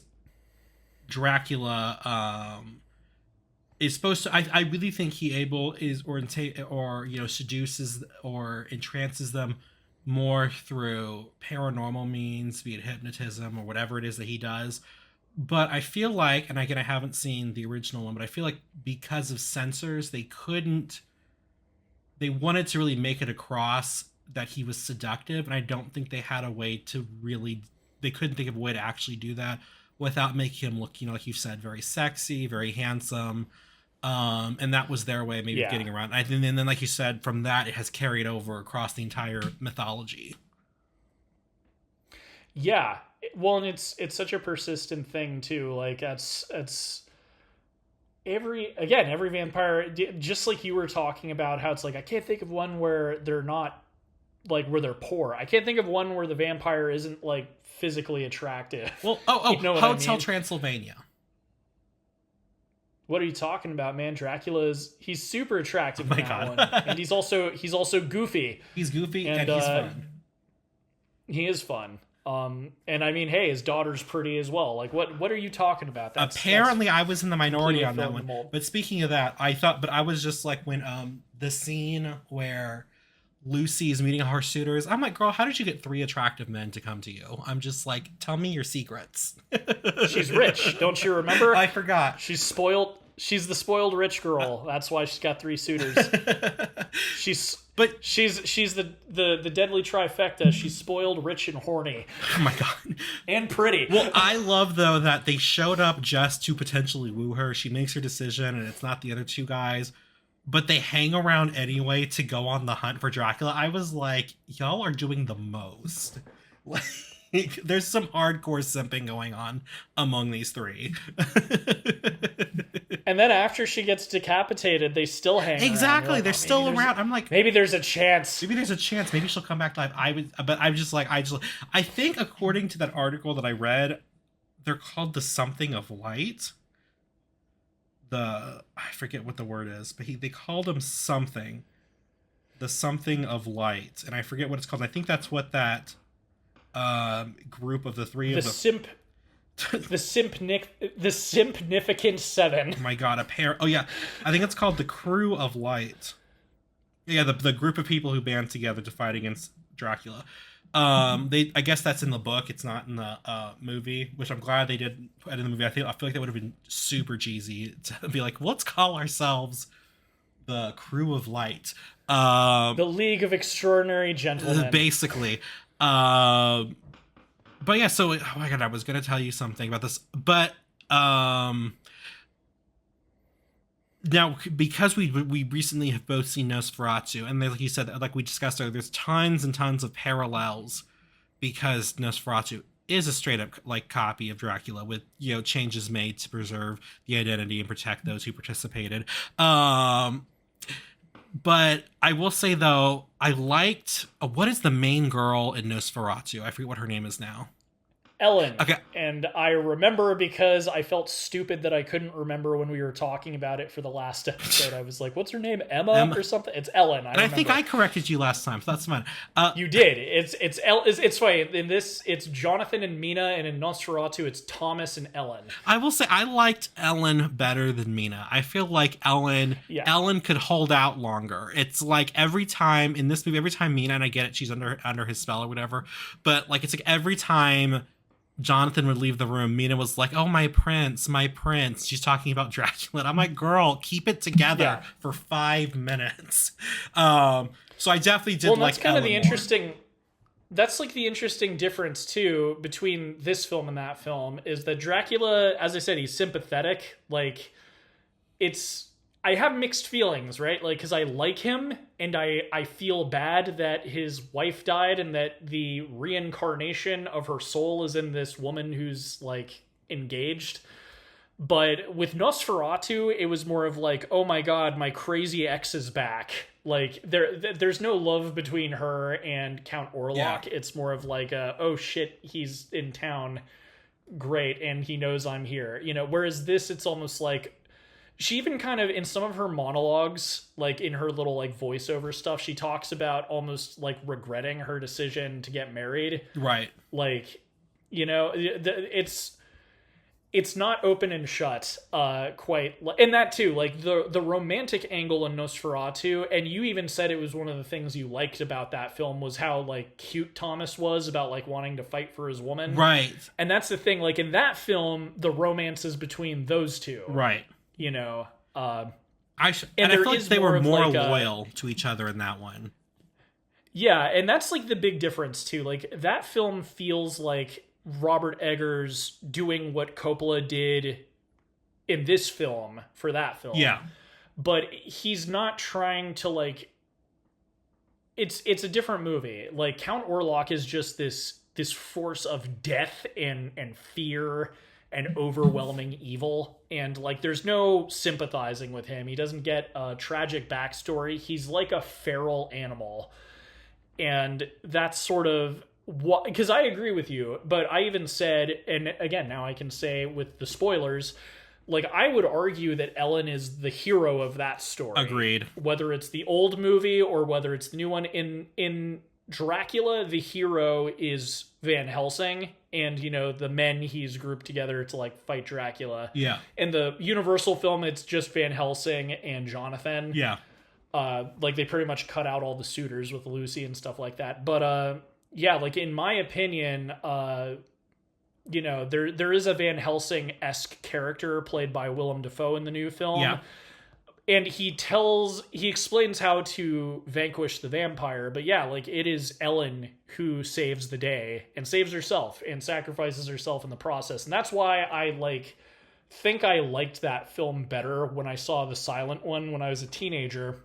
Dracula is supposed to, I really think he seduces or entrances them more through paranormal means, be it hypnotism or whatever it is that he does. But I feel like, and again, I haven't seen the original one, but I feel like because of censors, they wanted to really make it across that he was seductive, and I don't think they had a way to they couldn't think of a way to actually do that without making him look, like you said, very sexy, very handsome. And that was their way of maybe getting around. And then, like you said, from that, it has carried over across the entire mythology. Yeah. Well, and it's such a persistent thing, too. Like, every vampire, just like you were talking about how it's like, I can't think of one where they're not like, where they're poor. I can't think of one where the vampire isn't like physically attractive. Well, You know what Hotel I mean? Transylvania. What are you talking about, man? He's super attractive in that God. one. And he's also goofy. He's goofy and he's fun. He is fun. And I mean, hey, his daughter's pretty as well. Like, what are you talking about? Apparently, I was in the minority on that filling the one. mold. But speaking of that, I was just like, when the scene where Lucy is meeting her suitors, I'm like, girl, how did you get 3 attractive men to come to you? I'm just like, tell me your secrets. She's rich, don't you remember? I forgot. She's spoiled. She's the spoiled rich girl. That's why she's got 3 suitors. She's the deadly trifecta. She's spoiled, rich, and horny. Oh my god. And pretty. Well, I love though that they showed up just to potentially woo her. She makes her decision, and it's not the other 2 guys, but they hang around anyway to go on the hunt for Dracula. I was like, y'all are doing the most. Like, there's some hardcore simping going on among these 3. And then after she gets decapitated, they still hang around. Exactly, Like, they're still around. I'm like, maybe there's a chance. maybe there's a chance. Maybe she'll come back to life. I think according to that article that I read, they're called the something of light. I forget what the word is, but they called him something. The something of light, and I forget what it's called. I think that's what that group of the 3 of the Simpnificant 7. Oh my god, I think it's called the Crew of Light. Yeah, the group of people who band together to fight against Dracula. I guess that's in the book. It's not in the movie, which I'm glad they did put in the movie. I feel like that would have been super cheesy to be like, let's call ourselves the Crew of Light. The League of Extraordinary Gentlemen. Basically. But yeah, so, oh my god, I was going to tell you something about this, but now, because we recently have both seen Nosferatu, and like you said, like we discussed earlier, there's tons and tons of parallels, because Nosferatu is a straight up like copy of Dracula with, changes made to preserve the identity and protect those who participated. But I will say, though, I liked... what is the main girl in Nosferatu? I forget what her name is now. Ellen. Okay. And I remember because I felt stupid that I couldn't remember when we were talking about it for the last episode. I was like, what's her name? Emma or something? It's Ellen. I think I corrected you last time, so that's fine. You did. It's funny. In this, it's Jonathan and Mina, and in Nosferatu, it's Thomas and Ellen. I will say I liked Ellen better than Mina. I feel like Ellen could hold out longer. It's like every time in this movie, every time Mina, and I get it, she's under his spell or whatever, but like it's like every time Jonathan would leave the room, Mina was like, oh, my prince. She's talking about Dracula. And I'm like, girl, keep it together for 5 minutes. So I definitely did like that's kind of the Ellen interesting... more. That's like the interesting difference, too, between this film and that film, is that Dracula, as I said, he's sympathetic. Like, I have mixed feelings, right? Like, because I like him, and I feel bad that his wife died, and that the reincarnation of her soul is in this woman who's, like, engaged. But with Nosferatu, it was more of like, oh my god, my crazy ex is back. Like, there's no love between her and Count Orlok. Yeah. It's more of like, oh shit, he's in town. Great, and he knows I'm here. Whereas this, it's almost like, she even kind of, in some of her monologues, like in her little like voiceover stuff, she talks about almost like regretting her decision to get married. Right. Like, it's not open and shut quite. And that too, like the romantic angle in Nosferatu, and you even said it was one of the things you liked about that film was how like cute Thomas was about like wanting to fight for his woman. Right. And that's the thing, like in that film, the romance is between those two. Right. And I feel like they were more loyal to each other in that one. Yeah, and that's like the big difference too. Like that film feels like Robert Eggers doing what Coppola did in this film for that film. Yeah. But he's not trying to like it's a different movie. Like Count Orlok is just this force of death and fear and overwhelming evil, and like there's no sympathizing with him. He doesn't get a tragic backstory. He's like a feral animal, and that's sort of what, because I agree with you, but I even said, and again now I can say with the spoilers, like I would argue that Ellen is the hero of that story. Agreed. Whether it's the old movie or whether it's the new one. In Dracula, the hero is Van Helsing, and you know the men he's grouped together to like fight Dracula. Yeah. In the Universal film, it's just Van Helsing and Jonathan. Yeah. Like they pretty much cut out all the suitors with Lucy and stuff like that. But yeah, like in my opinion, you know, there is a Van Helsing-esque character played by Willem Dafoe in the new film. Yeah. And he explains how to vanquish the vampire, but yeah, like it is Ellen who saves the day and saves herself and sacrifices herself in the process. And that's why I think I liked that film better when I saw the silent one when I was a teenager.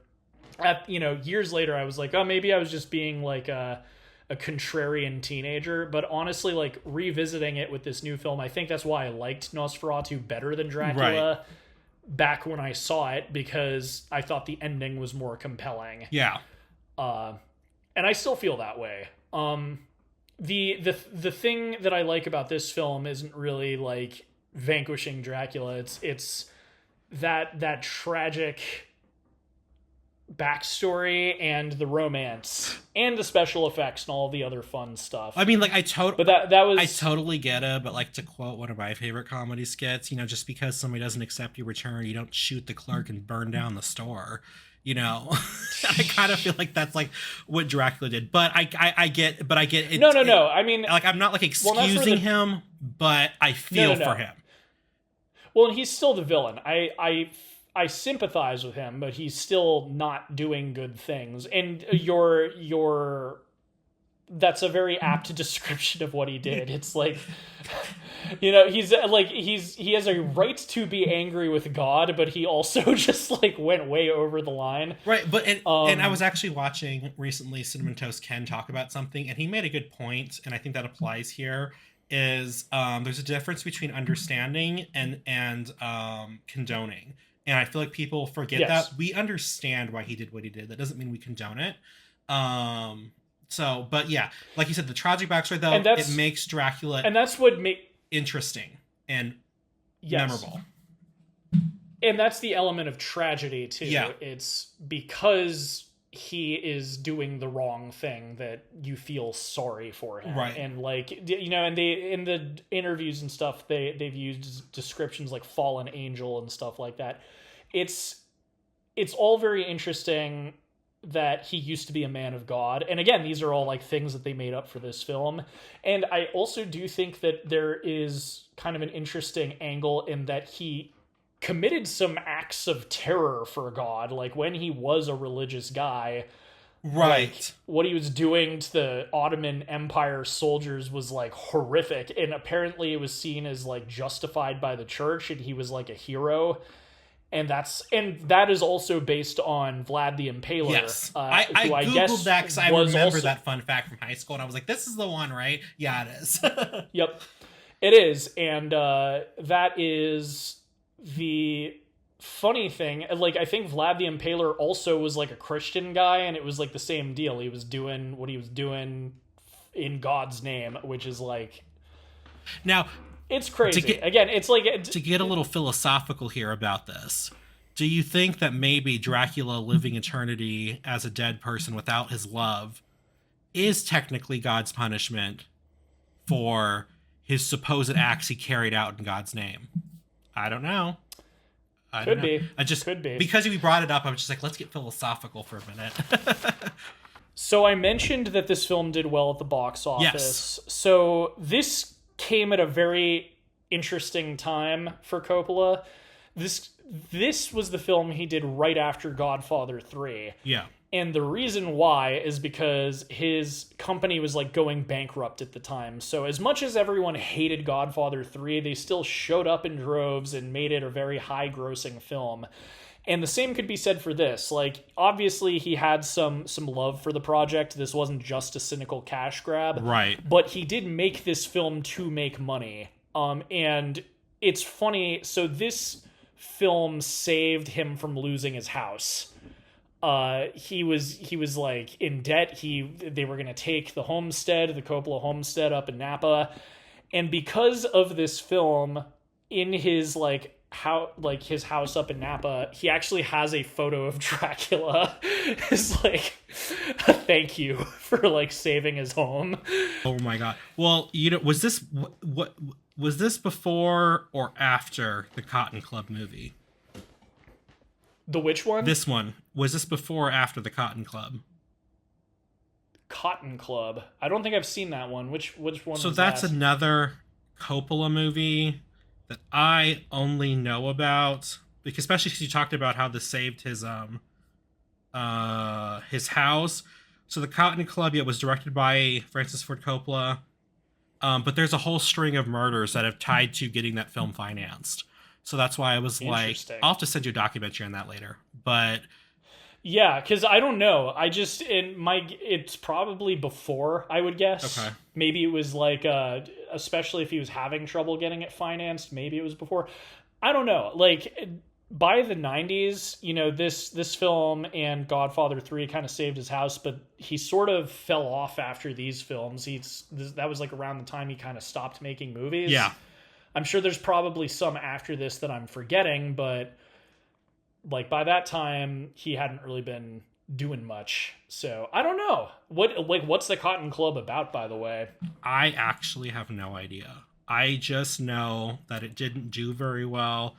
Years later I was like, oh, maybe I was just being like a contrarian teenager, but honestly, like revisiting it with this new film, I think that's why I liked Nosferatu better than Dracula. Right. Back when I saw it, because I thought the ending was more compelling. Yeah. And I still feel that way. The thing that I like about this film isn't really like vanquishing Dracula. It's that tragic backstory and the romance and the special effects and all the other fun stuff. I mean, like I totally get it, but like to quote one of my favorite comedy skits, you know, just because somebody doesn't accept your return, you don't shoot the clerk and burn down the store. You know, I kind of feel like that's like what Dracula did, but I get it. No. I mean, like I'm not like excusing him, but I feel for him. Well, and he's still the villain. I sympathize with him, but he's still not doing good things. And that's a very apt description of what he did. It's like, you know, he has a right to be angry with God, but he also just like went way over the line. Right. But, and I was actually watching recently Cinnamon Toast Ken talk about something, and he made a good point, and I think that applies here, is there's a difference between understanding and condoning. And I feel like people forget that. We understand why he did what he did. That doesn't mean we condone it. But yeah, like you said, the tragic backstory though, it makes Dracula, and that's what interesting and memorable. And that's the element of tragedy too. Yeah. It's because he is doing the wrong thing that you feel sorry for him. Right. And like, you know, and they, in the interviews and stuff, they've used descriptions like fallen angel and stuff like that. It's all very interesting that he used to be a man of God. And again, these are all like things that they made up for this film. And I also do think that there is kind of an interesting angle in that he committed some acts of terror for God, like when he was a religious guy. Right. Like, what he was doing to the Ottoman Empire soldiers was like horrific, and apparently it was seen as like justified by the church, and he was like a hero. And that is also based on Vlad the Impaler. Yes, I googled that because I remember that fun fact from high school, and I was like, "This is the one, right?" Yeah, it is. Yep, it is, and that is the funny thing. Like, I think Vlad the Impaler also was like a Christian guy, and it was like the same deal. He was doing what he was doing in God's name, which is like now. It's crazy. Again, it's like... To get a little philosophical here about this, do you think that maybe Dracula living eternity as a dead person without his love is technically God's punishment for his supposed acts he carried out in God's name? I don't know. Could be. Because we brought it up, I was just like, let's get philosophical for a minute. So I mentioned that this film did well at the box office. Yes. So this came at a very interesting time for Coppola. This was the film he did right after Godfather 3. Yeah. And the reason why is because his company was like going bankrupt at the time. So as much as everyone hated Godfather 3, they still showed up in droves and made it a very high grossing film. And the same could be said for this. Like, obviously, he had some love for the project. This wasn't just a cynical cash grab. Right. But he did make this film to make money. And it's funny. So this film saved him from losing his house. He was like in debt. They were going to take the Coppola homestead up in Napa. And because of this film, in his his house up in Napa, he actually has a photo of Dracula. It's like a thank you for like saving his home. Oh my god. Well, was this what was this before or after the Cotton Club movie? The which one? This one. Was this before or after the Cotton Club? Cotton Club. I don't think I've seen that one. Which one? So was that's that? another Coppola movie that I only know about, because especially because you talked about how this saved his house. So the Cotton Club, was directed by Francis Ford Coppola, but there's a whole string of murders that have tied to getting that film financed. So that's why I was like, I'll have to send you a documentary on that later. But yeah, because I don't know. It's probably before, I would guess. Okay. Maybe it was like, especially if he was having trouble getting it financed, maybe it was before. I don't know. Like, by the 90s, this film and Godfather 3 kind of saved his house, but he sort of fell off after these films. That was like around the time he kind of stopped making movies. yeah. I'm sure there's probably some after this that I'm forgetting, but like by that time he hadn't really been doing much. So I don't know. What's the Cotton Club about, by the way? I actually have no idea. I just know that it didn't do very well,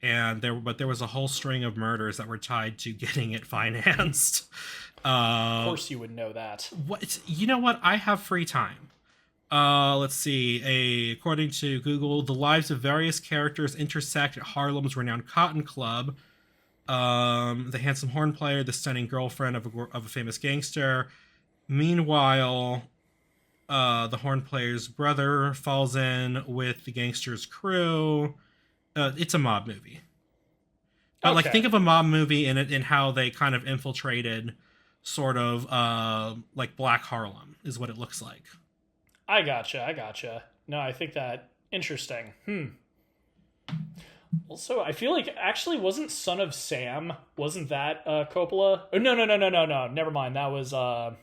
but there was a whole string of murders that were tied to getting it financed. Of course you would know that. You know what? I have free time. Let's see. According to Google, the lives of various characters intersect at Harlem's renowned Cotton Club. The handsome horn player, the stunning girlfriend of a famous gangster. Meanwhile, the horn player's brother falls in with the gangster's crew. It's a mob movie. But like, think of a mob movie in how they kind of infiltrated, sort of like Black Harlem is what it looks like. I gotcha. No, I think that interesting. Also, I feel like actually wasn't Son of Sam, wasn't that Coppola? Oh, no. Never mind. That was well,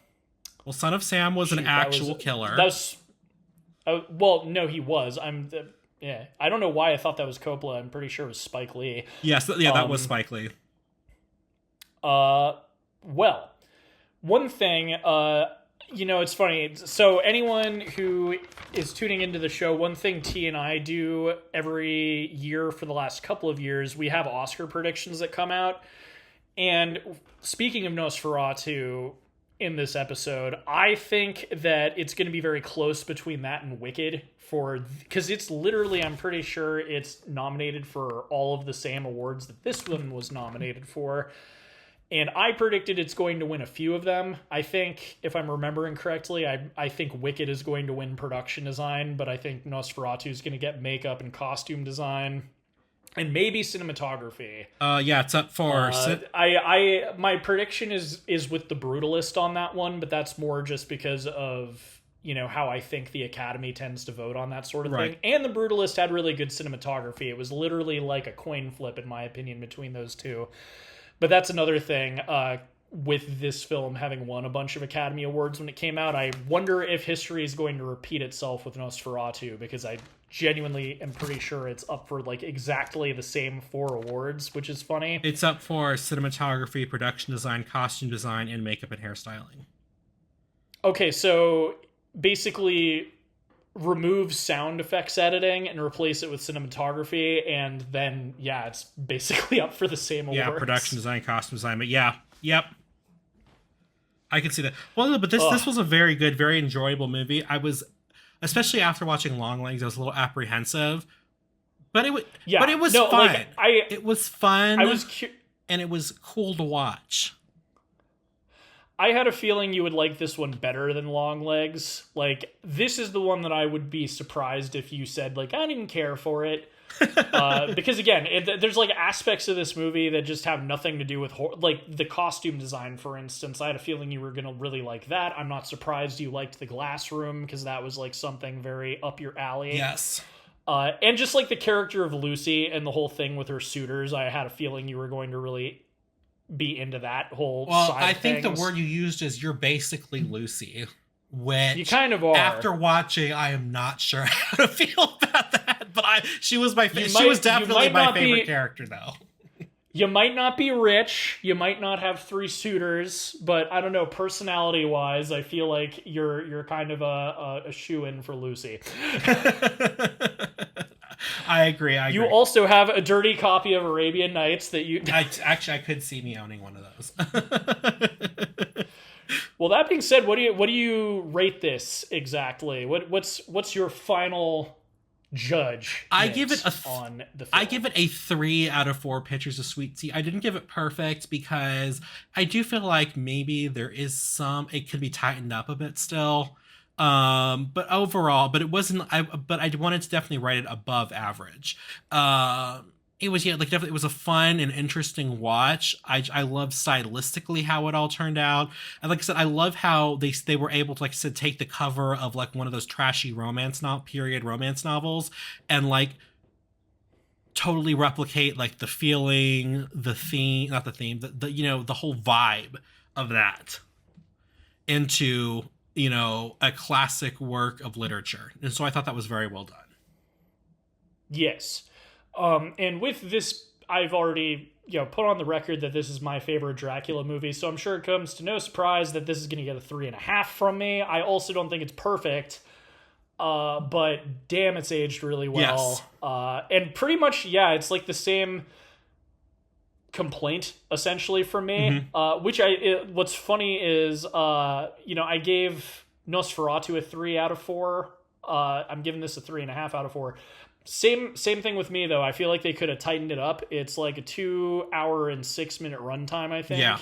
Son of Sam was an actual killer. That was well, no, he was. Yeah. I don't know why I thought that was Coppola. I'm pretty sure it was Spike Lee. Yes, that was Spike Lee. Well, one thing, it's funny. So anyone who is tuning into the show, one thing T and I do every year for the last couple of years, we have Oscar predictions that come out. And speaking of Nosferatu in this episode, I think that it's going to be very close between that and Wicked, because it's literally, I'm pretty sure it's nominated for all of the same awards that this one was nominated for. And I predicted it's going to win a few of them. I think, if I'm remembering correctly, I think Wicked is going to win production design, but I think Nosferatu is going to get makeup and costume design, and maybe cinematography. It's up for. My prediction is with The Brutalist on that one, but that's more just because of how I think the Academy tends to vote on that sort of thing. And The Brutalist had really good cinematography. It was literally like a coin flip, in my opinion, between those two. But that's another thing with this film having won a bunch of Academy Awards when it came out. I wonder if history is going to repeat itself with Nosferatu, because I genuinely am pretty sure it's up for like exactly the same 4 awards, which is funny. It's up for cinematography, production design, costume design, and makeup and hairstyling. Okay, so basically remove sound effects editing and replace it with cinematography, and then it's basically up for the same awards. Yeah, production design, costume design, but yep. I can see that. Well, but this was a very good, very enjoyable movie. I was, especially after watching Longlegs, I was a little apprehensive, but it was fun. It was fun. And it was cool to watch. I had a feeling you would like this one better than Longlegs. Like, this is the one that I would be surprised if you said, like, I didn't care for it. Because, again, there's, like, aspects of this movie that just have nothing to do with like, the costume design, for instance. I had a feeling you were going to really like that. I'm not surprised you liked The Glass Room, because that was, like, something very up your alley. Yes. And just like the character of Lucy and the whole thing with her suitors, I had a feeling you were going to really be into that whole side I of think things. the word you used is you're basically Lucy, which You kind of are. After watching, I am not sure how to feel about that. But she was my You she might- was definitely you might my not favorite be- character, though. You might not be rich, you might not have 3 suitors, but I don't know, personality-wise, I feel like you're kind of a shoo-in for Lucy. I agree. You also have a dirty copy of Arabian Nights that you... I could see me owning one of those. Well, that being said, what do you rate this exactly? What's your final judge? I give it on the film? I give it a 3 out of 4 pitchers of sweet tea. I didn't give it perfect because I do feel like maybe there is it could be tightened up a bit still. But overall, but it wasn't. But I wanted to definitely rate it above average. It was definitely it was a fun and interesting watch. I love stylistically how it all turned out. And like I said, I love how they were able to, like I said, take the cover of like one of those trashy period romance novels and like totally replicate like the feeling, the theme, not the theme, the whole vibe of that into, a classic work of literature. And so I thought that was very well done. Yes. And with this, I've already put on the record that this is my favorite Dracula movie, so I'm sure it comes to no surprise that this is going to get a 3.5 from me. I also don't think it's perfect, but damn, it's aged really well. Yes. And pretty much, it's like the same complaint essentially for me. Mm-hmm. What's funny is, I gave Nosferatu a 3 out of 4. I'm giving this a 3.5 out of 4. Same thing with me, though. I feel like they could have tightened it up. It's like a 2 hour and 6 minute runtime, I think. Yeah.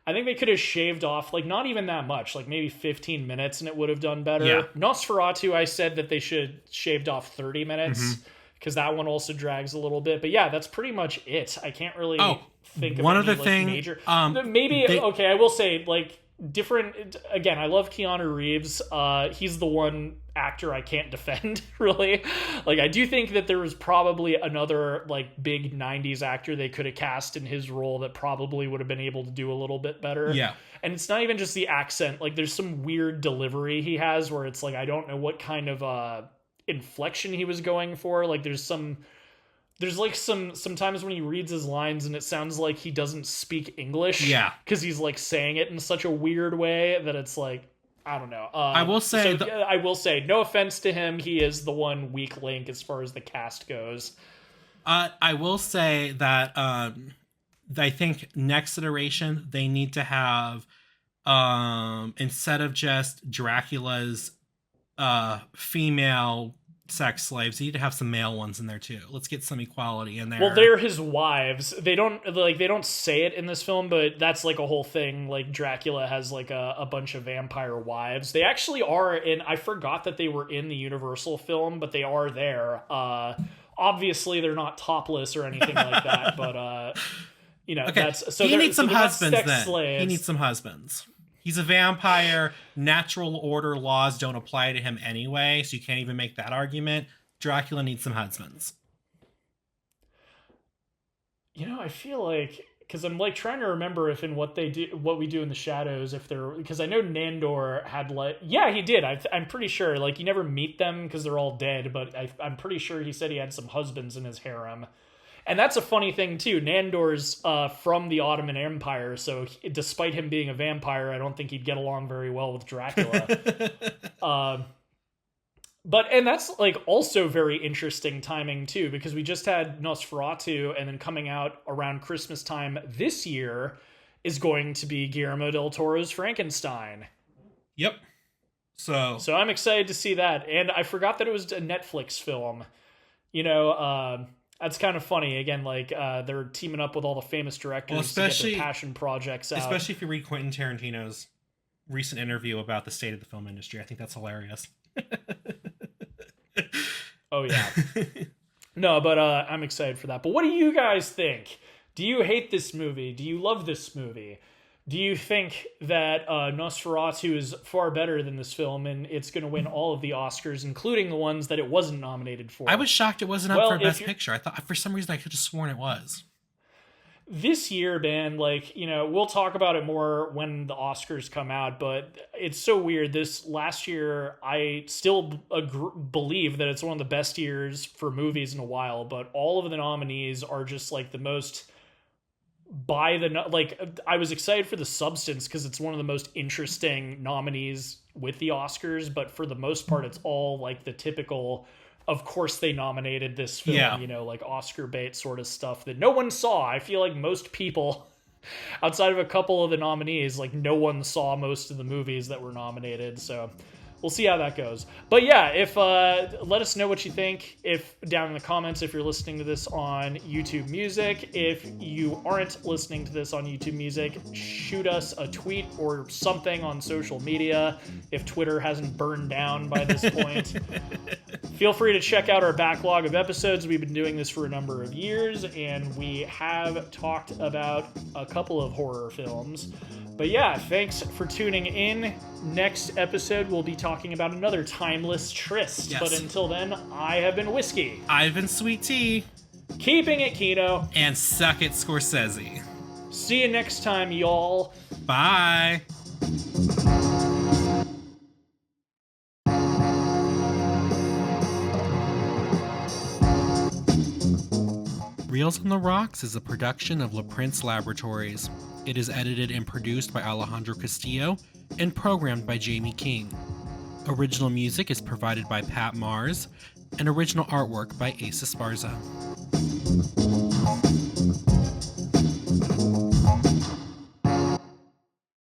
I think they could have shaved off, like, not even that much, like maybe 15 minutes, and it would have done better. Yeah. Nosferatu, I said that they should shaved off 30 minutes, because that one also drags a love But yeah, that's pretty much it. I can't really think of one any, other thing, major... okay, I will say, like, different... Again, I love Keanu Reeves. He's the one actor I can't defend, really. Like, I do think that there was probably another, like, big 90s actor they could have cast in his role that probably would have been able to do a little bit better. Yeah. And it's not even just the accent. Like, there's some weird delivery he has where it's like, I don't know what kind of inflection he was going for. Like, there's like sometimes when he reads his lines and it sounds like he doesn't speak English. Yeah. Because he's like saying it in such a weird way that it's like, I don't know. I will say, no offense to him, he is the one weak link as far as the cast goes. I will say that I think next iteration they need to have instead of just Dracula's female sex slaves, you need to have some male ones in there too. Let's get some equality in there. Well, they're his wives. They don't say it in this film, but that's like a whole thing. Like, Dracula has like a bunch of vampire wives. They actually are in... I forgot that they were in the Universal film, but they are there. Obviously, they're not topless or anything like that, but okay. That's... So he needs some husbands then. Slaves. He needs some husbands. He's a vampire. Natural order laws don't apply to him anyway, so you can't even make that argument. Dracula needs some husbands. I feel like, because I'm like trying to remember if in what we do in the shadows, if they're, because I know Nandor had he did. I'm pretty sure. Like, you never meet them because they're all dead, but I'm pretty sure he said he had some husbands in his harem. And that's a funny thing, too. Nandor's from the Ottoman Empire, so despite him being a vampire, I don't think he'd get along very well with Dracula. And that's, like, also very interesting timing, too, because we just had Nosferatu, and then coming out around Christmas time this year is going to be Guillermo del Toro's Frankenstein. Yep. So I'm excited to see that. And I forgot that it was a Netflix film. That's kind of funny. Again, like, they're teaming up with all the famous directors to get their passion projects out. Especially if you read Quentin Tarantino's recent interview about the state of the film industry. I think that's hilarious. Oh, yeah. No, but I'm excited for that. But what do you guys think? Do you hate this movie? Do you love this movie? Do you think that Nosferatu is far better than this film, and it's going to win all of the Oscars, including the ones that it wasn't nominated for? I was shocked it wasn't up for Best Picture. I thought, for some reason, I could have sworn it was. This year, man, like, you know, we'll talk about it more when the Oscars come out, but it's so weird. This last year, I still believe that it's one of the best years for movies in a while, but all of the nominees are just like the most I was excited for The Substance because it's one of the most interesting nominees with the Oscars, but for the most part, it's all like the typical, of course they nominated this film, you know, like Oscar bait sort of stuff that no one saw. I feel like most people, outside of a couple of the nominees, like no one saw most of the movies that were nominated, so we'll see how that goes. But yeah, if let us know what you think if down in the comments if you're listening to this on YouTube Music. If you aren't listening to this on YouTube Music, shoot us a tweet or something on social media if Twitter hasn't burned down by this point. Feel free to check out our backlog of episodes. We've been doing this for a number of years, and we have talked about a couple of horror films. But yeah, thanks for tuning in. Next episode, we'll be talking about another timeless tryst. Yes. But until then, I have been Whiskey. I've been Sweet Tea. Keeping it Kino. And suck it, Scorsese. See you next time, y'all. Bye. Reels on the Rocks is a production of La Prince Laboratories. It is edited and produced by Alejandro Castillo and programmed by Jamie King. Original music is provided by Pat Mars and original artwork by Asa Esparza.